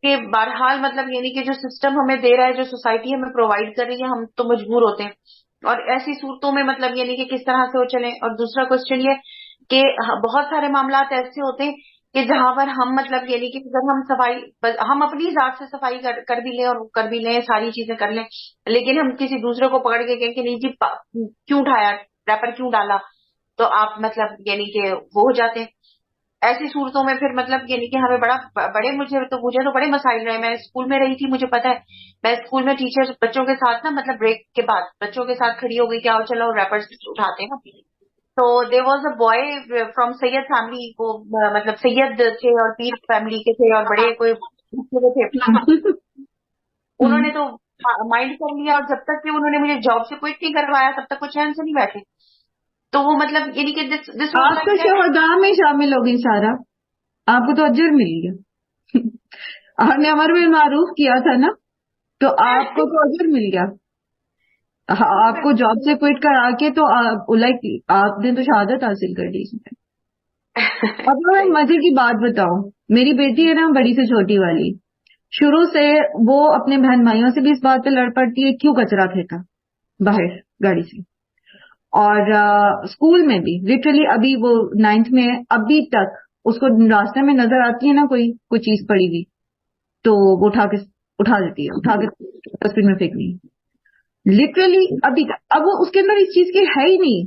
کہ بہرحال مطلب یعنی کہ جو سسٹم ہمیں دے رہا ہے، جو سوسائٹی ہمیں پرووائڈ کر رہی ہے، ہم تو مجبور ہوتے ہیں. اور ایسی صورتوں میں مطلب یعنی کہ کس طرح سے وہ چلیں. اور دوسرا کوشچن یہ کہ بہت سارے معاملات ایسے ہوتے ہیں کہ جہاں پر ہم مطلب یعنی کہ اگر ہم صفائی ہم اپنی ذات سے صفائی کر بھی لیں اور کر بھی لیں ساری چیزیں کر لیں، لیکن ہم کسی دوسرے کو پکڑ کے کہیں کہ نہیں جی کیوں اٹھایا، ریپر کیوں ڈالا، تو آپ مطلب یعنی کہ وہ ہو جاتے ہیں۔ ایسی صورتوں میں پھر مطلب یعنی کہ ہمیں مجھے تو بڑے مسائل رہے۔ میں اسکول میں رہی تھی، مجھے پتا ہے میں اسکول میں ٹیچر بچوں کے ساتھ نا مطلب بریک کے بعد بچوں کے ساتھ کھڑی ہو گئی، کیا چلو ریپرز اٹھاتے ہیں نا، تو there was a boy from Syed family, کو مطلب سید تھے اور پیر فیملی کے تھے اور بڑے کوئی تھے، انہوں نے تو مائنڈ کر لیا، اور جب تک کہ انہوں نے مجھے جاب سے کوئٹ نہیں کروایا تب تک وہ چین سے نہیں بیٹھے۔ تو وہ مطلب یعنی کہ آپ تو شہداء میں شامل ہو گئی سارا، آپ کو تو اجر مل گیا، آپ نے امر بالمعروف کیا تھا نا، تو آپ کو تو اجر مل گیا۔ آپ کو جاب سے کوئٹ کرا کے تو آپ نے تو شہادت حاصل کر لی اس میں۔ اب میں مزے کی بات بتاؤں، میری بیٹی ہے نا بڑی سے چھوٹی والی، شروع سے وہ اپنے بہن بھائیوں سے بھی اس بات پہ لڑ پڑتی ہے کیوں کچرا پھینکا باہر گاڑی سے، اور اسکول میں بھی لٹرلی ابھی وہ 9th میں ہے، ابھی تک اس کو راستے میں نظر آتی ہے نا کوئی چیز پڑی ہوئی تو وہ اٹھا دیتی ہے، اٹھا کے ڈسٹ بن میں پھینکنی، لٹرلی ابھی تک۔ اب وہ اس کے اندر اس چیز کی ہے ہی نہیں،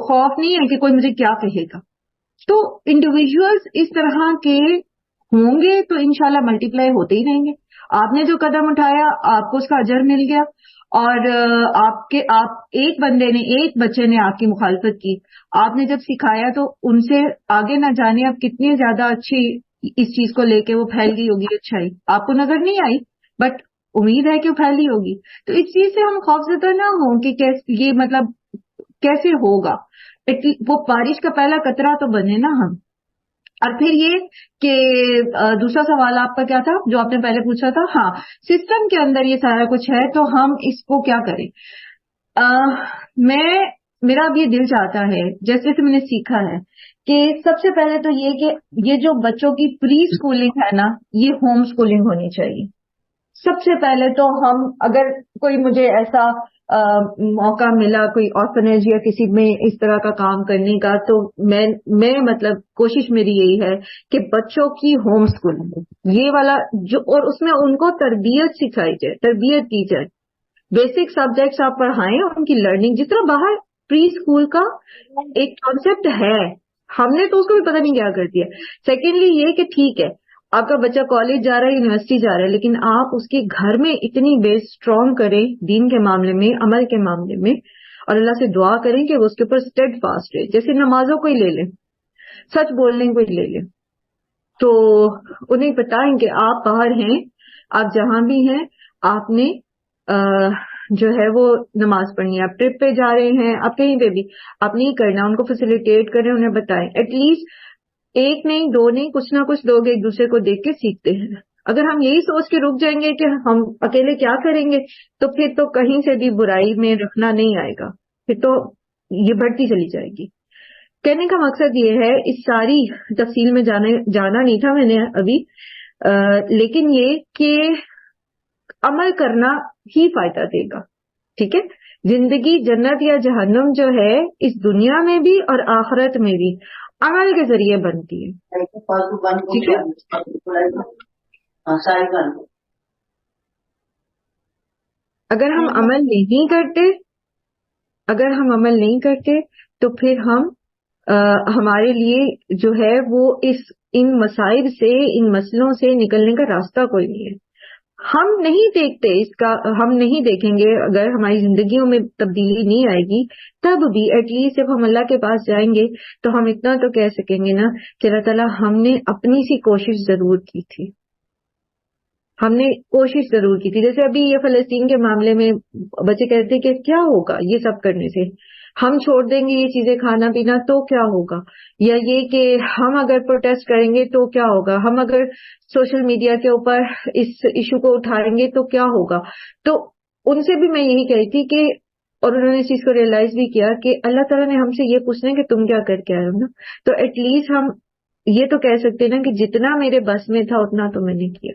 خوف نہیں ہے کہ کوئی مجھے کیا کہے گا۔ تو انڈیویجولس اس طرح کے ہوں گے تو انشاءاللہ ملٹی پلائی ہوتے ہی رہیں گے۔ آپ نے جو قدم اٹھایا آپ کو اس کا اجر مل گیا، اور آپ ایک بندے نے، ایک بچے نے آپ کی مخالفت کی، آپ نے جب سکھایا تو ان سے آگے نہ جانے اب کتنی زیادہ اچھی اس چیز کو لے کے وہ پھیل گئی ہوگی اچھائی، آپ کو نظر نہیں آئی بٹ امید ہے کہ وہ پھیلی ہوگی۔ تو اس چیز سے ہم خوفزدہ نہ ہوں کہ یہ مطلب کیسے ہوگا، وہ بارش کا پہلا قطرہ تو بنے نا ہم۔ اور پھر یہ کہ دوسرا سوال آپ کا کیا تھا جو آپ نے پہلے پوچھا تھا؟ ہاں، سسٹم کے اندر یہ سارا کچھ ہے تو ہم اس کو کیا کریں۔ میرا اب یہ دل چاہتا ہے، جیسے کہ میں نے سیکھا ہے، کہ سب سے پہلے تو یہ کہ یہ جو بچوں کی پری اسکولنگ ہے نا، یہ ہوم اسکولنگ ہونی چاہیے۔ سب سے پہلے تو ہم، اگر کوئی مجھے ایسا موقع ملا کوئی آرفنیج یا کسی میں اس طرح کا کام کرنے کا، تو میں مطلب کوشش میری یہی ہے کہ بچوں کی ہوم اسکولنگ یہ والا جو، اور اس میں ان کو تربیت سکھائی جائے، تربیت کی جائے، بیسک سبجیکٹس آپ پڑھائیں، ان کی لرننگ جس طرح باہر پری اسکول کا ایک کانسیپٹ ہے، ہم نے تو اس کو بھی پتہ نہیں کیا کر دیا۔ سیکنڈلی یہ کہ ٹھیک ہے آپ کا بچہ کالج جا رہا ہے، یونیورسٹی جا رہا ہے، لیکن آپ اس کے گھر میں اتنی بیس اسٹرانگ کریں دین کے معاملے میں، عمل کے معاملے میں، اور اللہ سے دعا کریں کہ وہ اس کے اوپر اسٹیڈ فاسٹ رہے۔ جیسے نمازوں کو ہی لے لیں، سچ بولنے کو ہی لے لیں، تو انہیں بتائیں کہ آپ باہر ہیں، آپ جہاں بھی ہیں، آپ نے جو ہے وہ نماز پڑھنی ہے، آپ ٹرپ پہ جا رہے ہیں، آپ کہیں پہ بھی، آپ نہیں کرنا، ان کو فیسیلیٹیٹ کریں، انہیں بتائیں۔ ایٹ لیسٹ ایک نہیں، دو نہیں، کچھ نہ کچھ لوگ ایک دوسرے کو دیکھ کے سیکھتے ہیں۔ اگر ہم یہی سوچ کے رک جائیں گے کہ ہم اکیلے کیا کریں گے، تو پھر تو کہیں سے بھی برائی میں رکھنا نہیں آئے گا، پھر تو یہ بڑھتی چلی جائے گی۔ کہنے کا مقصد یہ ہے، اس ساری تفصیل میں جانا نہیں تھا میں نے ابھی، لیکن یہ کہ عمل کرنا ہی فائدہ دے گا، ٹھیک ہے۔ زندگی جنت یا جہنم جو ہے اس دنیا میں بھی اور آخرت میں بھی عمل کے ذریعے بنتی ہے، ٹھیک ہے۔ اگر ہم عمل نہیں کرتے تو پھر ہمارے لیے جو ہے وہ ان مسائل سے، ان مسئلوں سے نکلنے کا راستہ کوئی نہیں ہے۔ ہم نہیں دیکھتے ہم نہیں دیکھیں گے، اگر ہماری زندگیوں میں تبدیلی نہیں آئے گی تب بھی ایٹ لیسٹ جب ہم اللہ کے پاس جائیں گے تو ہم اتنا تو کہہ سکیں گے نا کہ اللہ تعالیٰ ہم نے اپنی سی کوشش ضرور کی تھی، ہم نے کوشش ضرور کی تھی۔ جیسے ابھی یہ فلسطین کے معاملے میں بچے کہتے کہ کیا ہوگا یہ سب کرنے سے، ہم چھوڑ دیں گے یہ چیزیں کھانا پینا تو کیا ہوگا، یا یہ کہ ہم اگر پروٹیسٹ کریں گے تو کیا ہوگا، ہم اگر سوشل میڈیا کے اوپر اس ایشو کو اٹھائیں گے تو کیا ہوگا۔ تو ان سے بھی میں یہی کہی تھی کہ، اور انہوں نے اس چیز کو ریئلائز بھی کیا کہ اللہ تعالیٰ نے ہم سے یہ پوچھنا ہے کہ تم کیا کر کے آئے ہو نا، تو ایٹ لیسٹ ہم یہ تو کہہ سکتے نا کہ جتنا میرے بس میں تھا اتنا تو میں نے کیا۔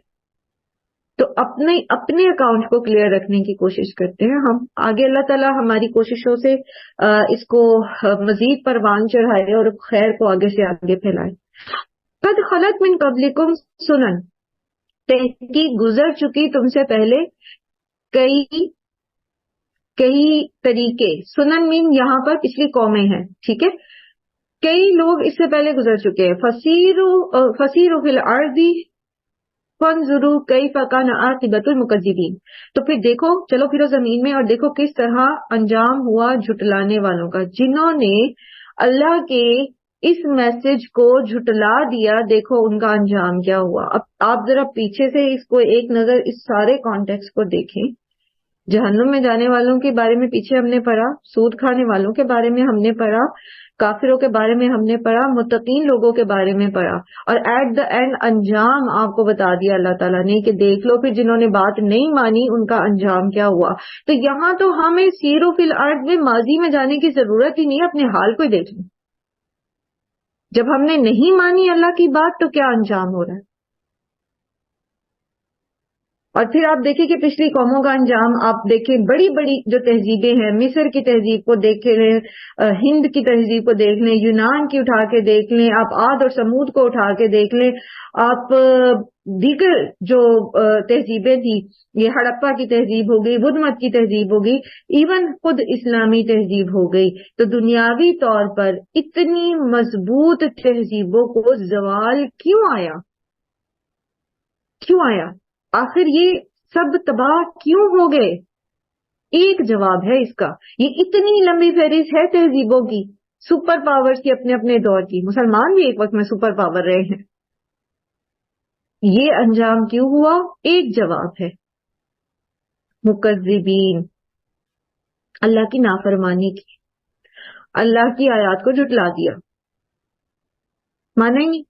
تو اپنے اکاؤنٹ کو کلیئر رکھنے کی کوشش کرتے ہیں ہم. آگے اللہ تعالیٰ ہماری کوششوں سے اس کو مزید پروان چڑھائے اور خیر کو آگے سے آگے پھیلائے. قد خلت من قبلکم سنن، تحقیق گزر چکی تم سے پہلے کئی طریقے. سنن مین یہاں پر پچھلی قومیں ہیں، ٹھیک ہے، کئی لوگ اس سے پہلے گزر چکے ہیں. فسیروا فی الارض فانظروا کیف کان عاقبۃ المکذبین. تو پھر دیکھو، چلو پھرو زمین میں اور دیکھو کس طرح انجام ہوا جھٹلانے والوں کا، جنہوں نے اللہ کے اس میسج کو جھٹلا دیا. دیکھو ان کا انجام کیا ہوا. اب آپ ذرا پیچھے سے اس کو ایک نظر اس سارے کانٹیکس کو دیکھیں. جہنم میں جانے والوں کے بارے میں پیچھے ہم نے پڑھا، سود کھانے والوں کے بارے میں ہم نے پڑھا، کافروں کے بارے میں ہم نے پڑھا، متقین لوگوں کے بارے میں پڑھا، اور ایٹ دا اینڈ انجام آپ کو بتا دیا اللہ تعالیٰ نے کہ دیکھ لو پھر جنہوں نے بات نہیں مانی ان کا انجام کیا ہوا. تو یہاں تو ہمیں سیرو فی الارض میں ماضی میں جانے کی ضرورت ہی نہیں، اپنے حال کو دیکھ لیں. جب ہم نے نہیں مانی اللہ کی بات تو کیا انجام ہو رہا ہے. اور پھر آپ دیکھیں کہ پچھلی قوموں کا انجام آپ دیکھیں، بڑی بڑی جو تہذیبیں ہیں، مصر کی تہذیب کو دیکھ لیں، ہند کی تہذیب کو دیکھ لیں، یونان کی اٹھا کے دیکھ لیں، آپ عاد اور سمود کو اٹھا کے دیکھ لیں، آپ دیگر جو تہذیبیں تھی، یہ ہڑپا کی تہذیب ہو گئی، بدھ مت کی تہذیب ہو گئی، ایون خود اسلامی تہذیب ہو گئی. تو دنیاوی طور پر اتنی مضبوط تہذیبوں کو زوال کیوں آیا؟ آخر یہ سب تباہ کیوں ہو گئے؟ ایک جواب ہے اس کا. یہ اتنی لمبی فہرست ہے تہذیبوں کی، سپر پاورز کی، اپنے اپنے دور کی. مسلمان بھی ایک وقت میں سپر پاور رہے ہیں. یہ انجام کیوں ہوا؟ ایک جواب ہے، مکذبین، اللہ کی نافرمانی کی، اللہ کی آیات کو جھٹلا دیا، مانا ہی نہیں.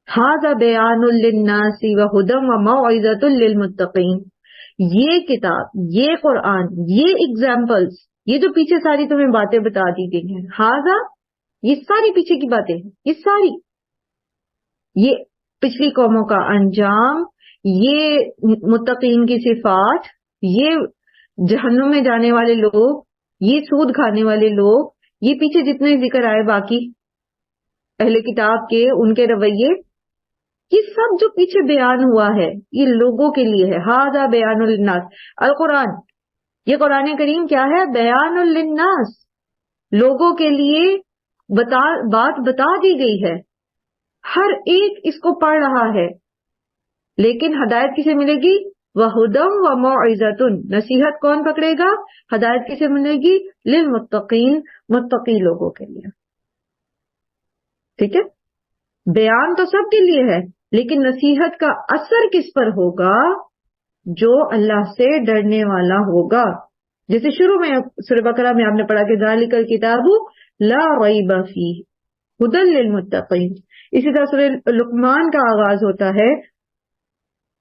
ھذا بیان للناس وہدی وموعظۃ للمتقین. یہ کتاب، یہ قرآن، یہ ایگزامپلز، یہ جو پیچھے ساری تمہیں باتیں بتا دی گئی ہیں، ھذا، یہ ساری پیچھے کی باتیں، یہ ساری، یہ پچھلی قوموں کا انجام، یہ متقین کی صفات، یہ جہنم میں جانے والے لوگ، یہ سود کھانے والے لوگ، یہ پیچھے جتنے ذکر آئے باقی اہل کتاب کے، ان کے رویے، یہ سب جو پیچھے بیان ہوا ہے یہ لوگوں کے لیے ہے. ھذا بیان للناس. القرآن، یہ قرآن کریم کیا ہے؟ بیان للناس، لوگوں کے لیے بات بتا دی گئی ہے. ہر ایک اس کو پڑھ رہا ہے، لیکن ہدایت کسے ملے گی؟ وہدی وموعظۃ. نصیحت کون پکڑے گا؟ ہدایت کسے ملے گی؟ للمتقین، متقی لوگوں کے لیے. ٹھیک ہے، بیان تو سب کے لیے ہے، لیکن نصیحت کا اثر کس پر ہوگا؟ جو اللہ سے ڈرنے والا ہوگا. جیسے شروع میں سورہ بقرہ میں آپ نے پڑھا کہ ذالک الکتاب لا ریب فیہ ھدی للمتقین. اسی طرح سورہ لقمان کا آغاز ہوتا ہے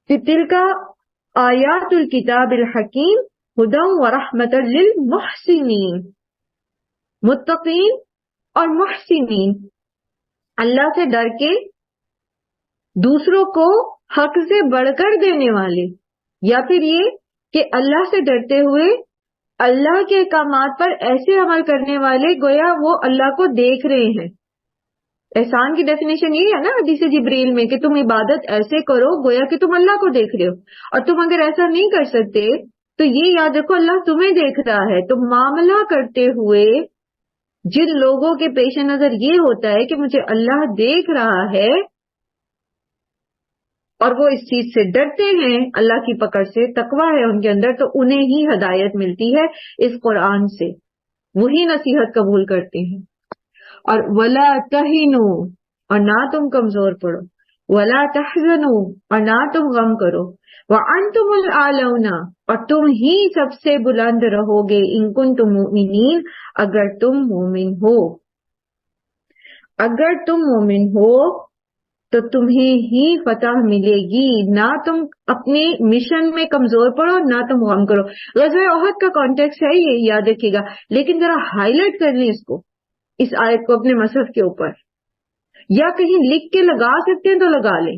کہ تلک آیات الکتاب الحکیم ھدی ورحمۃ للمحسنین. متقین اور محسنین، اللہ سے ڈر کے دوسروں کو حق سے بڑھ کر دینے والے، یا پھر یہ کہ اللہ سے ڈرتے ہوئے اللہ کے احکامات پر ایسے عمل کرنے والے گویا وہ اللہ کو دیکھ رہے ہیں. احسان کی ڈیفینیشن یہ ہے نا حدیث جبریل میں کہ تم عبادت ایسے کرو گویا کہ تم اللہ کو دیکھ رہے ہو، اور تم اگر ایسا نہیں کر سکتے تو یہ یاد رکھو اللہ تمہیں دیکھ رہا ہے. تو معاملہ کرتے ہوئے جن لوگوں کے پیش نظر یہ ہوتا ہے کہ مجھے اللہ دیکھ رہا ہے اور وہ اس چیز سے ڈرتے ہیں، اللہ کی پکڑ سے، تقویٰ ہے ان کے اندر، تو انہیں ہی ہدایت ملتی ہے اس قرآن سے، وہی نصیحت قبول کرتے ہیں. اور ولا تہنوا، اور نہ تم کمزور پڑو، ولا تحزنوا، اور نہ تم غم کرو، وانتم الاعلون، اور تم ہی سب سے بلند رہو گے، ان کنتم مؤمنین، اگر تم مومن ہو. اگر تم مومن ہو تو تمہیں ہی فتح ملے گی. نہ تم اپنے مشن میں کمزور پڑو، نہ تم غم کرو. غزوہ احد کا کانٹیکس ہے یہ، یاد رکھیے گا، لیکن ذرا ہائی لائٹ کر لیں اس کو، اس آیت کو اپنے مصحف کے اوپر، یا کہیں لکھ کے لگا سکتے ہیں تو لگا لیں.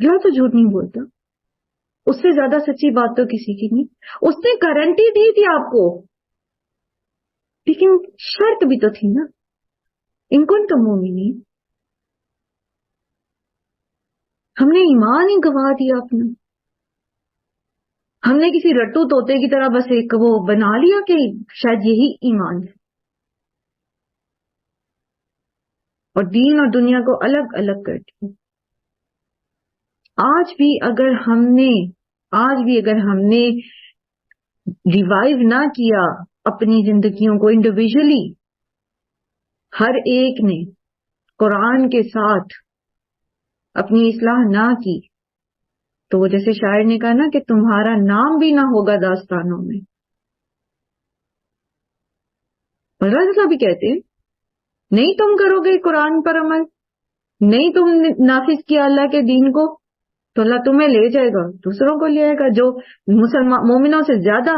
اللہ تو جھوٹ نہیں بولتا, اس سے زیادہ سچی بات تو کسی کی نہیں. اس نے گارنٹی دی تھی آپ کو, لیکن شرط بھی تو تھی نا, ان کنتم مومنین. ہم نے ایمان ہی گوا دیا اپنا. ہم نے کسی رٹو طوطے کی طرح بس ایک وہ بنا لیا کہ شاید یہی ایمان ہے, اور دین اور دنیا کو الگ الگ کر دیا. آج بھی اگر ہم نے ریوائیو نہ کیا اپنی زندگیوں کو انڈیویجلی, ہر ایک نے قرآن کے ساتھ اپنی اصلاح نہ کی, تو وہ جیسے شاعر نے کہا نا کہ تمہارا نام بھی نہ ہوگا داستانوں میں. اللہ تعالیٰ بھی کہتے ہیں نہیں تم کرو گے قرآن پر عمل, نہیں تم نافذ کیا اللہ کے دین کو, تو اللہ تمہیں لے جائے گا, دوسروں کو لے آئے گا. جو مومنوں سے زیادہ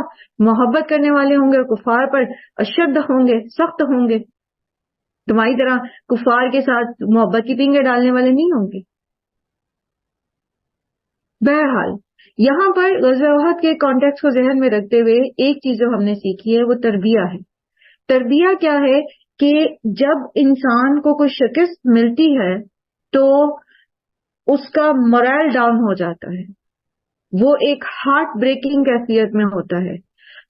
محبت کرنے والے ہوں گے, کفار پر اشد ہوں گے, سخت ہوں گے. تمہاری طرح کفار کے ساتھ محبت کی پینگیں ڈالنے والے نہیں ہوں گے. بہرحال یہاں پر غزوہ احد کے کانٹیکس کو ذہن میں رکھتے ہوئے ایک چیز جو ہم نے سیکھی ہے وہ تربیہ ہے. تربیہ کیا ہے کہ جب انسان کو کوئی شکست ملتی ہے تو اس کا مورائل ڈاؤن ہو جاتا ہے, وہ ایک ہارٹ بریکنگ کیفیت میں ہوتا ہے.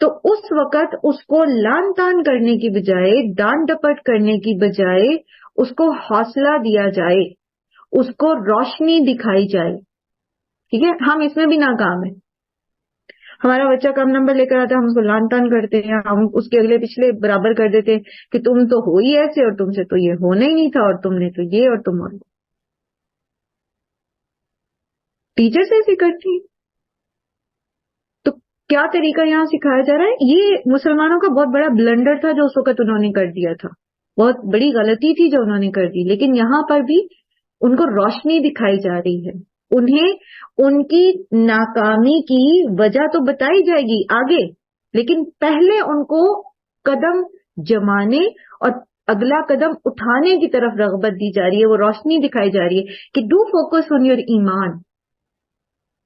تو اس وقت اس کو لان تان کرنے کی بجائے, ڈانٹ ڈپٹ کرنے کی بجائے اس کو حوصلہ دیا جائے, اس کو روشنی دکھائی جائے. ٹھیک ہے, ہم اس میں بھی ناکام ہیں. ہمارا بچہ کم نمبر لے کر آتا ہے, ہم اس کو لان تان کرتے ہیں, ہم اس کے اگلے پچھلے برابر کر دیتے ہیں کہ تم تو ہو ہی ایسے, اور تم سے تو یہ ہونا ہی نہیں تھا, اور تم نے تو یہ, اور تم اور ٹیچر سے ایسے کرتی ہیں. تو کیا طریقہ یہاں سکھایا جا رہا ہے؟ یہ مسلمانوں کا بہت بڑا بلنڈر تھا جو اس وقت انہوں نے کر دیا تھا, بہت بڑی غلطی تھی جو انہوں نے کر دی. لیکن یہاں پر بھی ان کو روشنی دکھائی جا رہی ہے, انہیں ان کی ناکامی کی وجہ تو بتائی جائے گی آگے, لیکن پہلے ان کو قدم جمانے اور اگلا قدم اٹھانے کی طرف رغبت دی جا رہی ہے, وہ روشنی دکھائی جا رہی ہے کہ ڈو فوکس آن یور ایمان,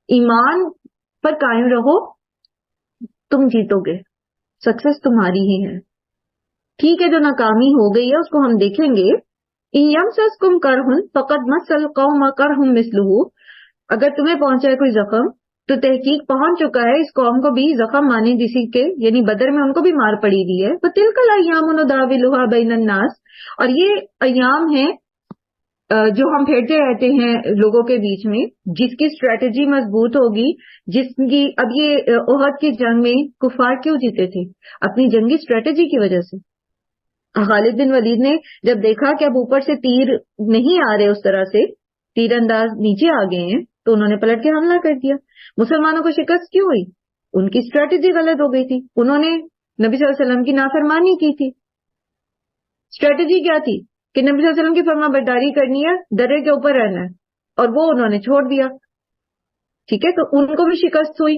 ایمان پر قائم رہو, تم جیتو گے, سکسس تمہاری ہی ہے. ٹھیک ہے, جو ناکامی ہو گئی ہے اس کو ہم دیکھیں گے. یمسسکم کرہن فقد مس القوم کرہم مثلہ, اگر تمہیں پہنچا ہے کوئی زخم تو تحقیق پہنچ چکا ہے اس قوم کو بھی زخم مانے جسی کے, یعنی بدر میں ان کو بھی مار پڑی ہوئی ہے. فَتِلْكَ الْأَيَّامُ نُدَاوِلُهَا بَيْنَ النَّاسِ, اور یہ ایام ہیں جو ہم پھیرتے رہتے ہیں لوگوں کے بیچ میں. جس کی اسٹریٹجی مضبوط ہوگی, جس کی, اب یہ احد کی جنگ میں کفار کیوں جیتے تھے؟ اپنی جنگی اسٹریٹجی کی وجہ سے. خالد بن ولید نے جب دیکھا کہ اب اوپر سے تیر نہیں آ رہے, اس طرح سے تیر انداز نیچے آ گئے ہیں, تو انہوں نے پلٹ کے حملہ کر دیا. مسلمانوں کو شکست کیوں ہوئی؟ ان کی اسٹریٹجی غلط ہو گئی تھی, انہوں نے نبی صلی اللہ علیہ وسلم کی نافرمانی کی تھی. اسٹریٹجی کیا تھی کہ نبی صلی اللہ علیہ وسلم کی فرما برداری کرنی ہے, درے کے اوپر رہنا ہے, اور وہ انہوں نے چھوڑ دیا. ٹھیک ہے, تو ان کو بھی شکست ہوئی,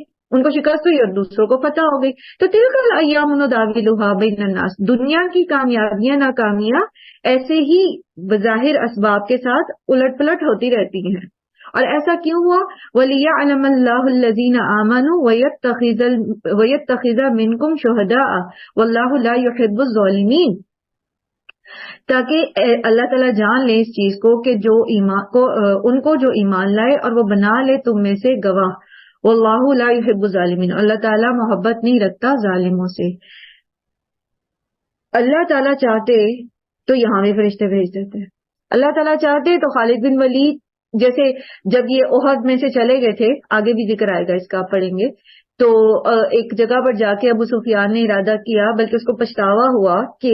اور دوسروں کو فتح ہو گئی. تو تلک الایام نداولها بین الناس, دنیا کی کامیابیاں ناکامیاں ایسے ہی بظاہر اسباب کے ساتھ الٹ پلٹ ہوتی رہتی ہیں. اور ایسا کیوں ہوا؟ وَلِيَعْلَمَ اللَّهُ الَّذِينَ آمَنُوا وَيَتَّخِذَ مِنْكُمْ شُهَدَاءَ وَاللَّهُ لَا يُحِبُّ الظَّالِمِينَ, تاکہ اللہ تعالیٰ جان لے اس چیز کو کہ ان کو جو ایمان لائے اور وہ بنا لے تم میں سے گواہ. واللہ لا يحب الظالمین, اللہ تعالیٰ محبت نہیں رکھتا ظالموں سے. اللہ تعالیٰ چاہتے تو یہاں بھی فرشتے بھیج دیتے, اللہ تعالیٰ چاہتے تو خالد بن ولید جیسے جب یہ احد میں سے چلے گئے تھے, آگے بھی ذکر آئے گا اس کا, آپ پڑھیں گے, تو ایک جگہ پر جا کے ابو سفیان نے ارادہ کیا, بلکہ اس کو پچھتاوا ہوا کہ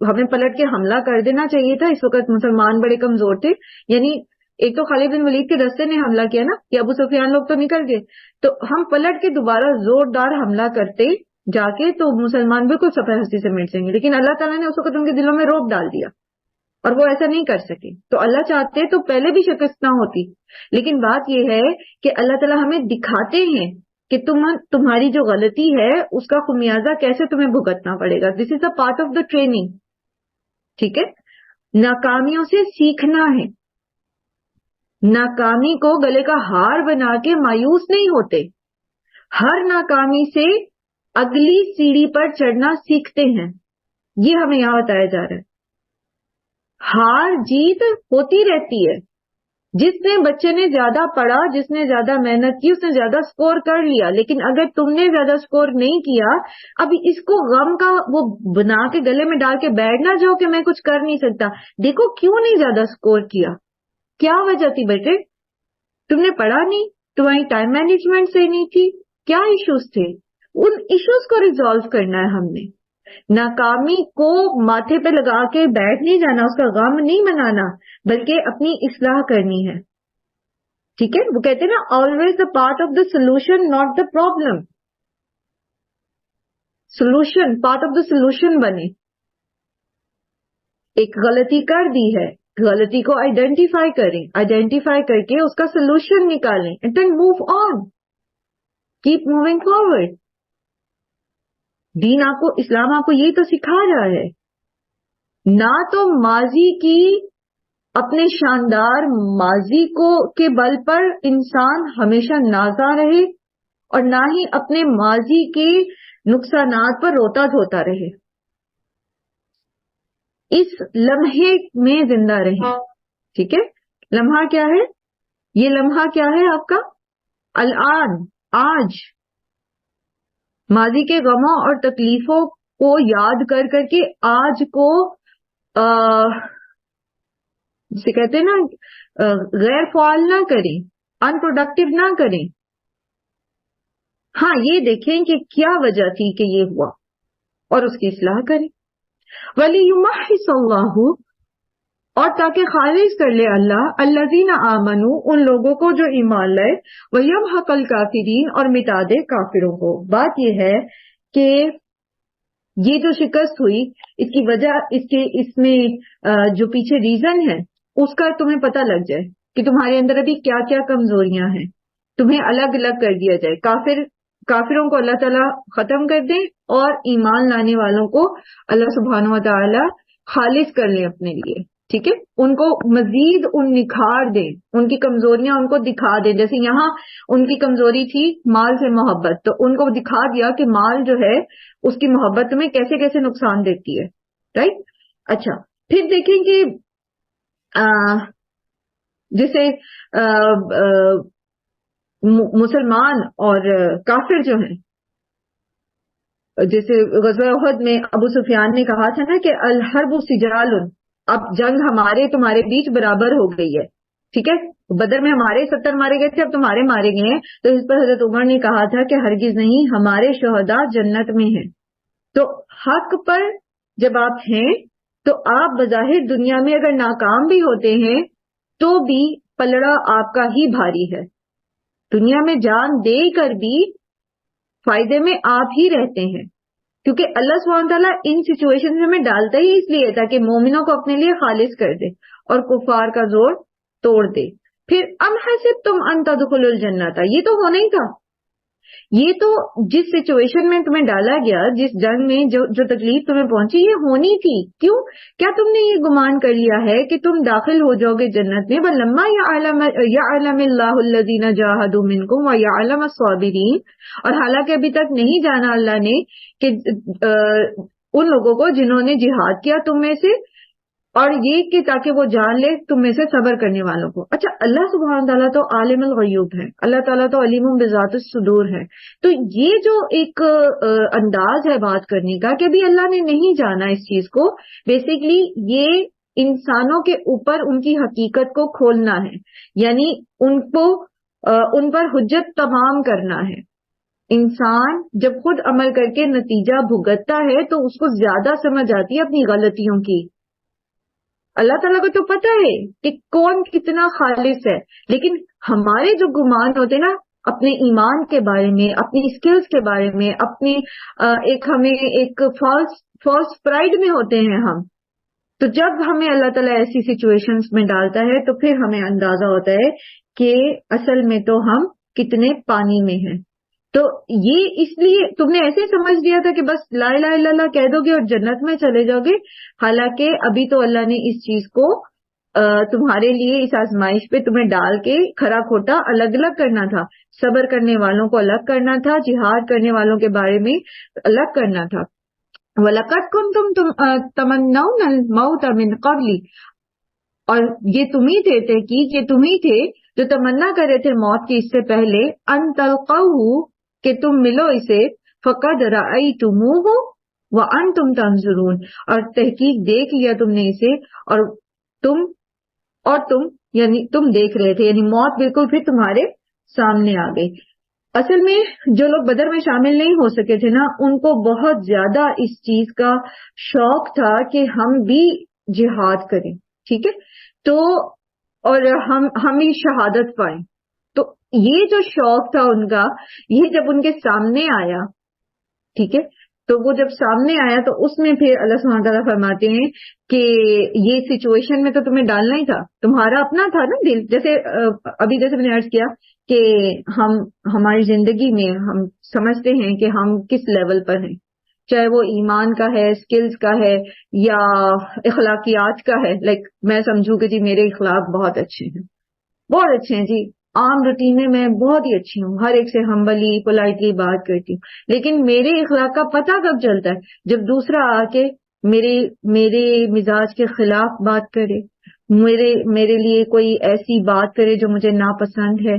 ہمیں پلٹ کے حملہ کر دینا چاہیے تھا. اس وقت مسلمان بڑے کمزور تھے, یعنی ایک تو خالد بن ولید کے دستے نے حملہ کیا نا, کہ ابو سفیان لوگ تو نکل گئے, تو ہم پلٹ کے دوبارہ زوردار حملہ کرتے جا کے تو مسلمان بالکل سفید ہستی سے مٹ جائیں گے. لیکن اللہ تعالیٰ نے اس وقت ان کے دلوں میں رعب ڈال دیا اور وہ ایسا نہیں کر سکے. تو اللہ چاہتے تو پہلے بھی شکست نہ ہوتی, لیکن بات یہ ہے کہ اللہ تعالیٰ ہمیں دکھاتے ہیں کہ تمہاری جو غلطی ہے اس کا خمیازہ کیسے تمہیں بھگتنا پڑے گا. This is a part of the training. ٹھیک ہے, ناکامیوں سے سیکھنا ہے. ناکامی کو گلے کا ہار بنا کے مایوس نہیں ہوتے، ہر ناکامی سے اگلی سیڑھی پر چڑھنا سیکھتے ہیں. یہ ہمیں یہاں بتایا جا رہا ہے. ہار جیت ہوتی رہتی ہے. جس نے بچے نے زیادہ پڑھا، جس نے زیادہ محنت کی، اس نے زیادہ سکور کر لیا. لیکن اگر تم نے زیادہ سکور نہیں کیا، اب اس کو غم کا وہ بنا کے گلے میں ڈال کے بیٹھ نہ جاؤ کہ میں کچھ کر نہیں سکتا. دیکھو کیوں نہیں زیادہ سکور کیا، کیا وجہ تھی بیٹے؟ تم نے پڑھا نہیں، تمہاری ٹائم مینجمنٹ صحیح نہیں تھی، کیا ایشوز تھے؟ ان ایشوز کو ریزالو کرنا ہے ہم نے. ناکامی کو ماتھے پہ لگا کے بیٹھ نہیں جانا، اس کا غم نہیں منانا، بلکہ اپنی اصلاح کرنی ہے. ٹھیک ہے؟ وہ کہتے ہیں نا always the part of the solution not the problem. Solution part of the solution بنے. ایک غلطی کر دی ہے، غلطی کو آئیڈینٹیفائی کریں، آئیڈینٹیفائی کر کے اس کا سولوشن نکالیں and then move on, keep moving forward. Then آپ کو، اسلام آپ کو یہی تو سکھا رہا ہے. نہ تو ماضی کی، اپنے شاندار ماضی کو کے بل پر انسان ہمیشہ نازا رہے، اور نہ ہی اپنے ماضی کے نقصانات پر روتا دھوتا رہے. اس لمحے میں زندہ رہے. ٹھیک ہے؟ لمحہ کیا ہے؟ یہ لمحہ کیا ہے آپ کا؟ الآن، آج. ماضی کے غموں اور تکلیفوں کو یاد کر کر کے آج کو جسے کہتے ہیں نا غیر فعال نہ کریں، ان پروڈکٹیو نہ کریں. ہاں یہ دیکھیں کہ کیا وجہ تھی کہ یہ ہوا اور اس کی اصلاح کریں. وَلِيُمَحِّصَ اللَّهُ، اور تاکہ خالص کر لے اللہ الذین آمنوا، ان لوگوں کو جو ایمان لائے، وَيَمْحَقَ الْكَافِرِينَ، اور مٹا دے کافروں کو. بات یہ ہے کہ یہ جو شکست ہوئی، اس کی وجہ، اس میں جو پیچھے ریزن ہے اس کا تمہیں پتہ لگ جائے کہ تمہارے اندر ابھی کیا کیا کمزوریاں ہیں، تمہیں الگ الگ کر دیا جائے. کافروں کو اللہ تعالیٰ ختم کر دیں اور ایمان لانے والوں کو اللہ سبحانہ و تعالیٰ خالص کر لیں اپنے لیے. ٹھیک ہے؟ ان کو مزید ان نکھار دیں، ان کی کمزوریاں ان کو دکھا دیں. جیسے یہاں ان کی کمزوری تھی مال سے محبت، تو ان کو دکھا دیا کہ مال جو ہے اس کی محبت میں کیسے کیسے نقصان دیتی ہے. رائٹ؟ اچھا، پھر دیکھیں کہ جیسے مسلمان اور کافر جو ہیں، جیسے غزوہ احد میں ابو سفیان نے کہا تھا نا کہ الحرب سجال، اب جنگ ہمارے تمہارے بیچ برابر ہو گئی ہے. ٹھیک ہے؟ بدر میں ہمارے 70 مارے گئے تھے، اب تمہارے مارے گئے ہیں. تو اس پر حضرت عمر نے کہا تھا کہ ہرگز نہیں، ہمارے شہداء جنت میں ہیں. تو حق پر جب آپ ہیں تو آپ بظاہر دنیا میں اگر ناکام بھی ہوتے ہیں تو بھی پلڑا آپ کا ہی بھاری ہے. دنیا میں جان دے کر بھی فائدے میں آپ ہی رہتے ہیں، کیونکہ اللہ سبحانہ تعالیٰ ان سچویشن میں ڈالتا ہی اس لیے تاکہ مومنوں کو اپنے لیے خالص کر دے اور کفار کا زور توڑ دے. پھر ام حسبتم ان تدخلوا الجنۃ، یہ تو ہونا ہی تھا. یہ تو جس سچویشن میں تمہیں ڈالا گیا، جس جنگ میں جو تکلیف تمہیں پہنچی، یہ ہونی تھی. کیوں؟ کیا تم نے یہ گمان کر لیا ہے کہ تم داخل ہو جاؤ گے جنت میں؟ وَلَمَّا يَعْلَمِ اللَّهُ الَّذِينَ جَاهَدُوا مِنكُمْ وَيَعْلَمَ الصَّابِرِينَ، اور حالانکہ ابھی تک نہیں جانا اللہ نے کہ ان لوگوں کو جنہوں نے جہاد کیا تم میں سے، اور یہ کہ تاکہ وہ جان لے تم میں سے صبر کرنے والوں کو. اچھا، اللہ سبحانہ تعالیٰ تو عالم الغیوب ہے، اللہ تعالیٰ تو علیم بذات الصدور ہے. تو یہ جو ایک انداز ہے بات کرنے کا کہ ابھی اللہ نے نہیں جانا اس چیز کو، بیسیکلی یہ انسانوں کے اوپر ان کی حقیقت کو کھولنا ہے، یعنی ان پر حجت تمام کرنا ہے. انسان جب خود عمل کر کے نتیجہ بھگتتا ہے تو اس کو زیادہ سمجھ آتی ہے اپنی غلطیوں کی. اللہ تعالیٰ کو تو پتا ہے کہ کون کتنا خالص ہے، لیکن ہمارے جو گمان ہوتے نا اپنے ایمان کے بارے میں، اپنی اسکلز کے بارے میں، اپنی ہمیں ایک فالس پرائڈ میں ہوتے ہیں ہم. تو جب ہمیں اللہ تعالیٰ ایسی سچویشنز میں ڈالتا ہے تو پھر ہمیں اندازہ ہوتا ہے کہ اصل میں تو ہم کتنے پانی میں ہیں. تو یہ اس لیے تم نے ایسے سمجھ لیا تھا کہ بس لا الہ الا اللہ کہہ دو گے اور جنت میں چلے جاؤ گے، حالانکہ ابھی تو اللہ نے اس چیز کو تمہارے لیے اس آزمائش پہ تمہیں ڈال کے کھرا کھوٹا الگ الگ کرنا تھا، صبر کرنے والوں کو الگ کرنا تھا، جہاد کرنے والوں کے بارے میں الگ کرنا تھا۔ وَلَقَدْ كُنْتُمْ تَمَنَّوْنَ الْمَوْتَ مِنْ قَبْلِ، اور یہ تمہیں تھے، تحقیق یہ تمہیں تھے جو تمنا کر رہے تھے موت کی اس سے پہلے، ان تلقوہ کہ تم ملو اسے، فقد رأیتموہ وانتم تنظرون، اور تحقیق دیکھ لیا تم نے اسے اور تم یعنی تم دیکھ رہے تھے، یعنی موت بالکل پھر تمہارے سامنے آ گئی۔ اصل میں جو لوگ بدر میں شامل نہیں ہو سکے تھے نا، ان کو بہت زیادہ اس چیز کا شوق تھا کہ ہم بھی جہاد کریں، ٹھیک ہے، تو اور ہم بھی شہادت پائیں۔ تو یہ جو شوق تھا ان کا، یہ جب ان کے سامنے آیا، ٹھیک ہے، تو وہ جب سامنے آیا تو اس میں پھر اللہ سبحانہ تعالیٰ فرماتے ہیں کہ یہ سچویشن میں تو تمہیں ڈالنا ہی تھا، تمہارا اپنا تھا نا دل، جیسے جیسے میں نے عرض کیا کہ ہماری زندگی میں ہم سمجھتے ہیں کہ ہم کس لیول پر ہیں، چاہے وہ ایمان کا ہے، سکلز کا ہے، یا اخلاقیات کا ہے۔ لائک میں سمجھوں کہ جی میرے اخلاق بہت اچھے ہیں، بہت اچھے ہیں جی، عام روٹین میں میں بہت ہی اچھی ہوں، ہر ایک سے ہمبلی پولائٹلی بات کرتی ہوں، لیکن میرے اخلاق کا پتہ کب چلتا ہے؟ جب دوسرا آ کے میرے مزاج کے خلاف بات کرے، میرے لیے کوئی ایسی بات کرے جو مجھے ناپسند ہے،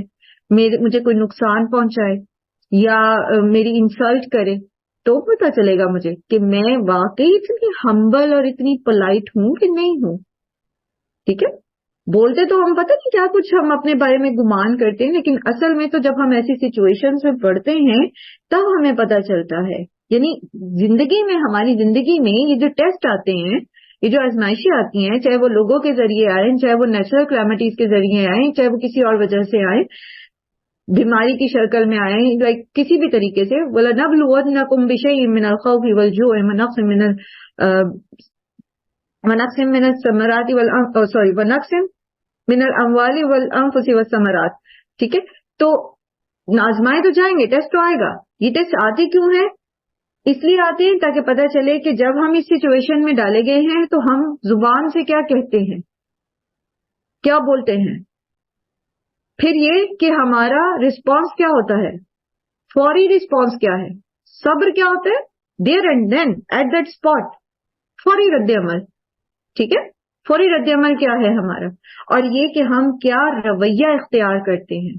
مجھے کوئی نقصان پہنچائے یا میری انسلٹ کرے، تو پتہ چلے گا مجھے کہ میں واقعی اتنی ہمبل اور اتنی پولائٹ ہوں کہ نہیں ہوں، ٹھیک ہے۔ بولتے تو ہم پتہ نہیں کیا کچھ ہم اپنے بارے میں گمان کرتے ہیں، لیکن اصل میں تو جب ہم ایسی سچویشنز میں پڑھتے ہیں تب ہمیں پتہ چلتا ہے۔ یعنی زندگی میں، ہماری زندگی میں یہ جو ٹیسٹ آتے ہیں، یہ جو آزمائشیں آتی ہیں، چاہے وہ لوگوں کے ذریعے آئیں، چاہے وہ نیچرل کلیمٹیز کے ذریعے آئیں، چاہے وہ کسی اور وجہ سے آئیں، بیماری کی شکل میں آئیں، لائک کسی بھی طریقے سے، وَلَنَبْلُوَنَّكُمْ بِشَيْءٍ مِّنَ الْخَوْفِ وَالْجُوعِ وَنَقْصٍ مِّنَ الثَّمَرَاتِ وَنَقْصٍ من الاموال والانفس والثمرات، ٹھیک ہے۔ تو آزمائے تو جائیں گے، ٹیسٹ تو آئے گا۔ یہ ٹیسٹ آتے کیوں ہیں؟ اس لیے آتے ہیں تاکہ پتہ چلے کہ جب ہم اس سچویشن میں ڈالے گئے ہیں تو ہم زبان سے کیا کہتے ہیں، کیا بولتے ہیں، پھر یہ کہ ہمارا رسپانس کیا ہوتا ہے، فوری رسپانس کیا ہے، صبر کیا ہوتا ہے، there and then at that spot, فوری رد عمل، ٹھیک ہے، فوری رد عمل کیا ہے ہمارا، اور یہ کہ ہم کیا رویہ اختیار کرتے ہیں،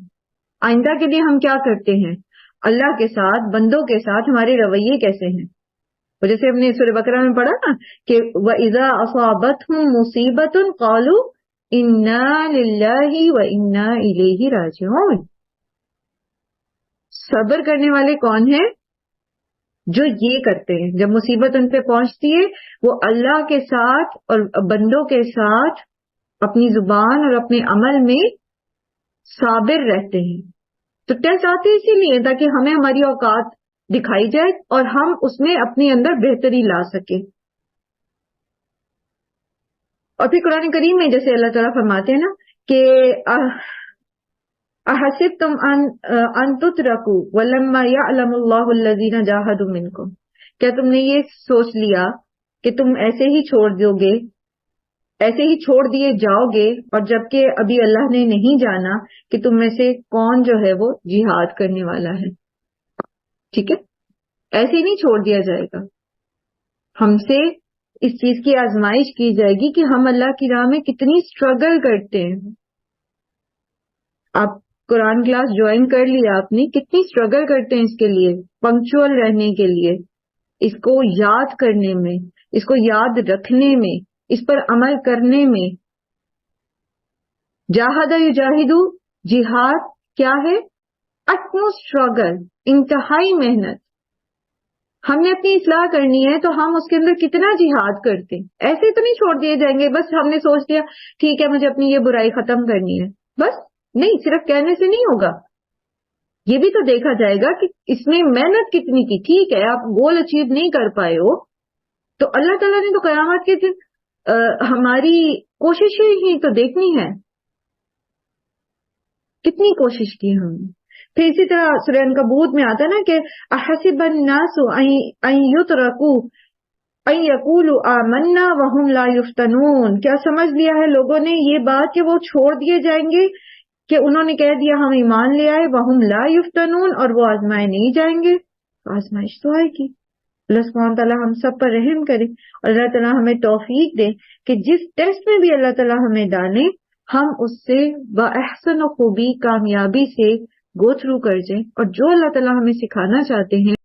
آئندہ کے لیے ہم کیا کرتے ہیں، اللہ کے ساتھ، بندوں کے ساتھ ہمارے رویے کیسے ہیں۔ اور جیسے ہم نے سورہ بقرہ میں پڑھا نا کہ وَإِذَا أَصَابَتْهُمْ مُصِيبَةٌ قَالُوا إِنَّا لِلَّهِ وَإِنَّا إِلَيْهِ رَاجِعُونَ۔ صبر کرنے والے کون ہیں؟ جو یہ کرتے ہیں، جب مصیبت ان پہ پہنچتی ہے وہ اللہ کے ساتھ اور بندوں کے ساتھ اپنی زبان اور اپنے عمل میں صابر رہتے ہیں۔ تو ٹیسٹ آتے اسی لیے تاکہ ہمیں ہماری اوقات دکھائی جائے اور ہم اس میں اپنے اندر بہتری لا سکیں۔ اور پھر قرآن کریم میں جیسے اللہ تعالیٰ فرماتے ہیں نا کہ احسبتم ان تترکوا ولما یعلم اللہ الذین جاہدوا منکم، کیا تم نے یہ سوچ لیا کہ تم ایسے ہی چھوڑ دو گے، ایسے ہی چھوڑ دیے جاؤ گے، اور جبکہ ابھی اللہ نے نہیں جانا کہ تم میں سے کون جو ہے وہ جہاد کرنے والا ہے، ٹھیک ہے، ایسے ہی نہیں چھوڑ دیا جائے گا، ہم سے اس چیز کی آزمائش کی جائے گی کہ ہم اللہ کی راہ میں کتنی اسٹرگل کرتے ہیں۔ آپ قرآن کلاس جوائن کر لیا آپ نے، کتنی اسٹرگل کرتے ہیں اس کے لیے، پنکچوئل رہنے کے لیے، اس کو یاد کرنے میں، اس کو یاد رکھنے میں، اس پر عمل کرنے میں۔ جاہد یجاہدو، جہاد کیا ہے؟ utmost struggle، انتہائی محنت۔ ہم نے اپنی اصلاح کرنی ہے تو ہم اس کے اندر کتنا جہاد کرتے ہیں، ایسے تو نہیں چھوڑ دیے جائیں گے بس ہم نے سوچ لیا ٹھیک ہے مجھے اپنی یہ برائی ختم کرنی ہے، بس نہیں، صرف کہنے سے نہیں ہوگا، یہ بھی تو دیکھا جائے گا کہ اس میں محنت کتنی کی۔ ٹھیک ہے آپ گول اچیو نہیں کر پائے ہو تو اللہ تعالیٰ نے تو قیامت کے دن ہماری کوششیں ہی تو دیکھنی ہے، کتنی کوشش کی ہم نے۔ پھر اسی طرح سورہ عنکبوت میں آتا ہے نا کہ احسب الناس ان یترکوا یقولوا آمنا وہم لا یفتنون، کیا سمجھ لیا ہے لوگوں نے یہ بات کہ وہ چھوڑ دیے جائیں گے، کہ انہوں نے کہہ دیا ہم ایمان لے آئے، وہم لا یفتنون، اور وہ آزمائے نہیں جائیں گے. آزمائش تو آئے گی. اللہ سبحانہ تعالیٰ ہم سب پر رحم کرے اور اللہ تعالیٰ ہمیں توفیق دے کہ جس ٹیسٹ میں بھی اللہ تعالیٰ ہمیں ڈالے ہم اس سے بأحسن و خوبی کامیابی سے گو تھرو کر جائیں، اور جو اللہ تعالیٰ ہمیں سکھانا چاہتے ہیں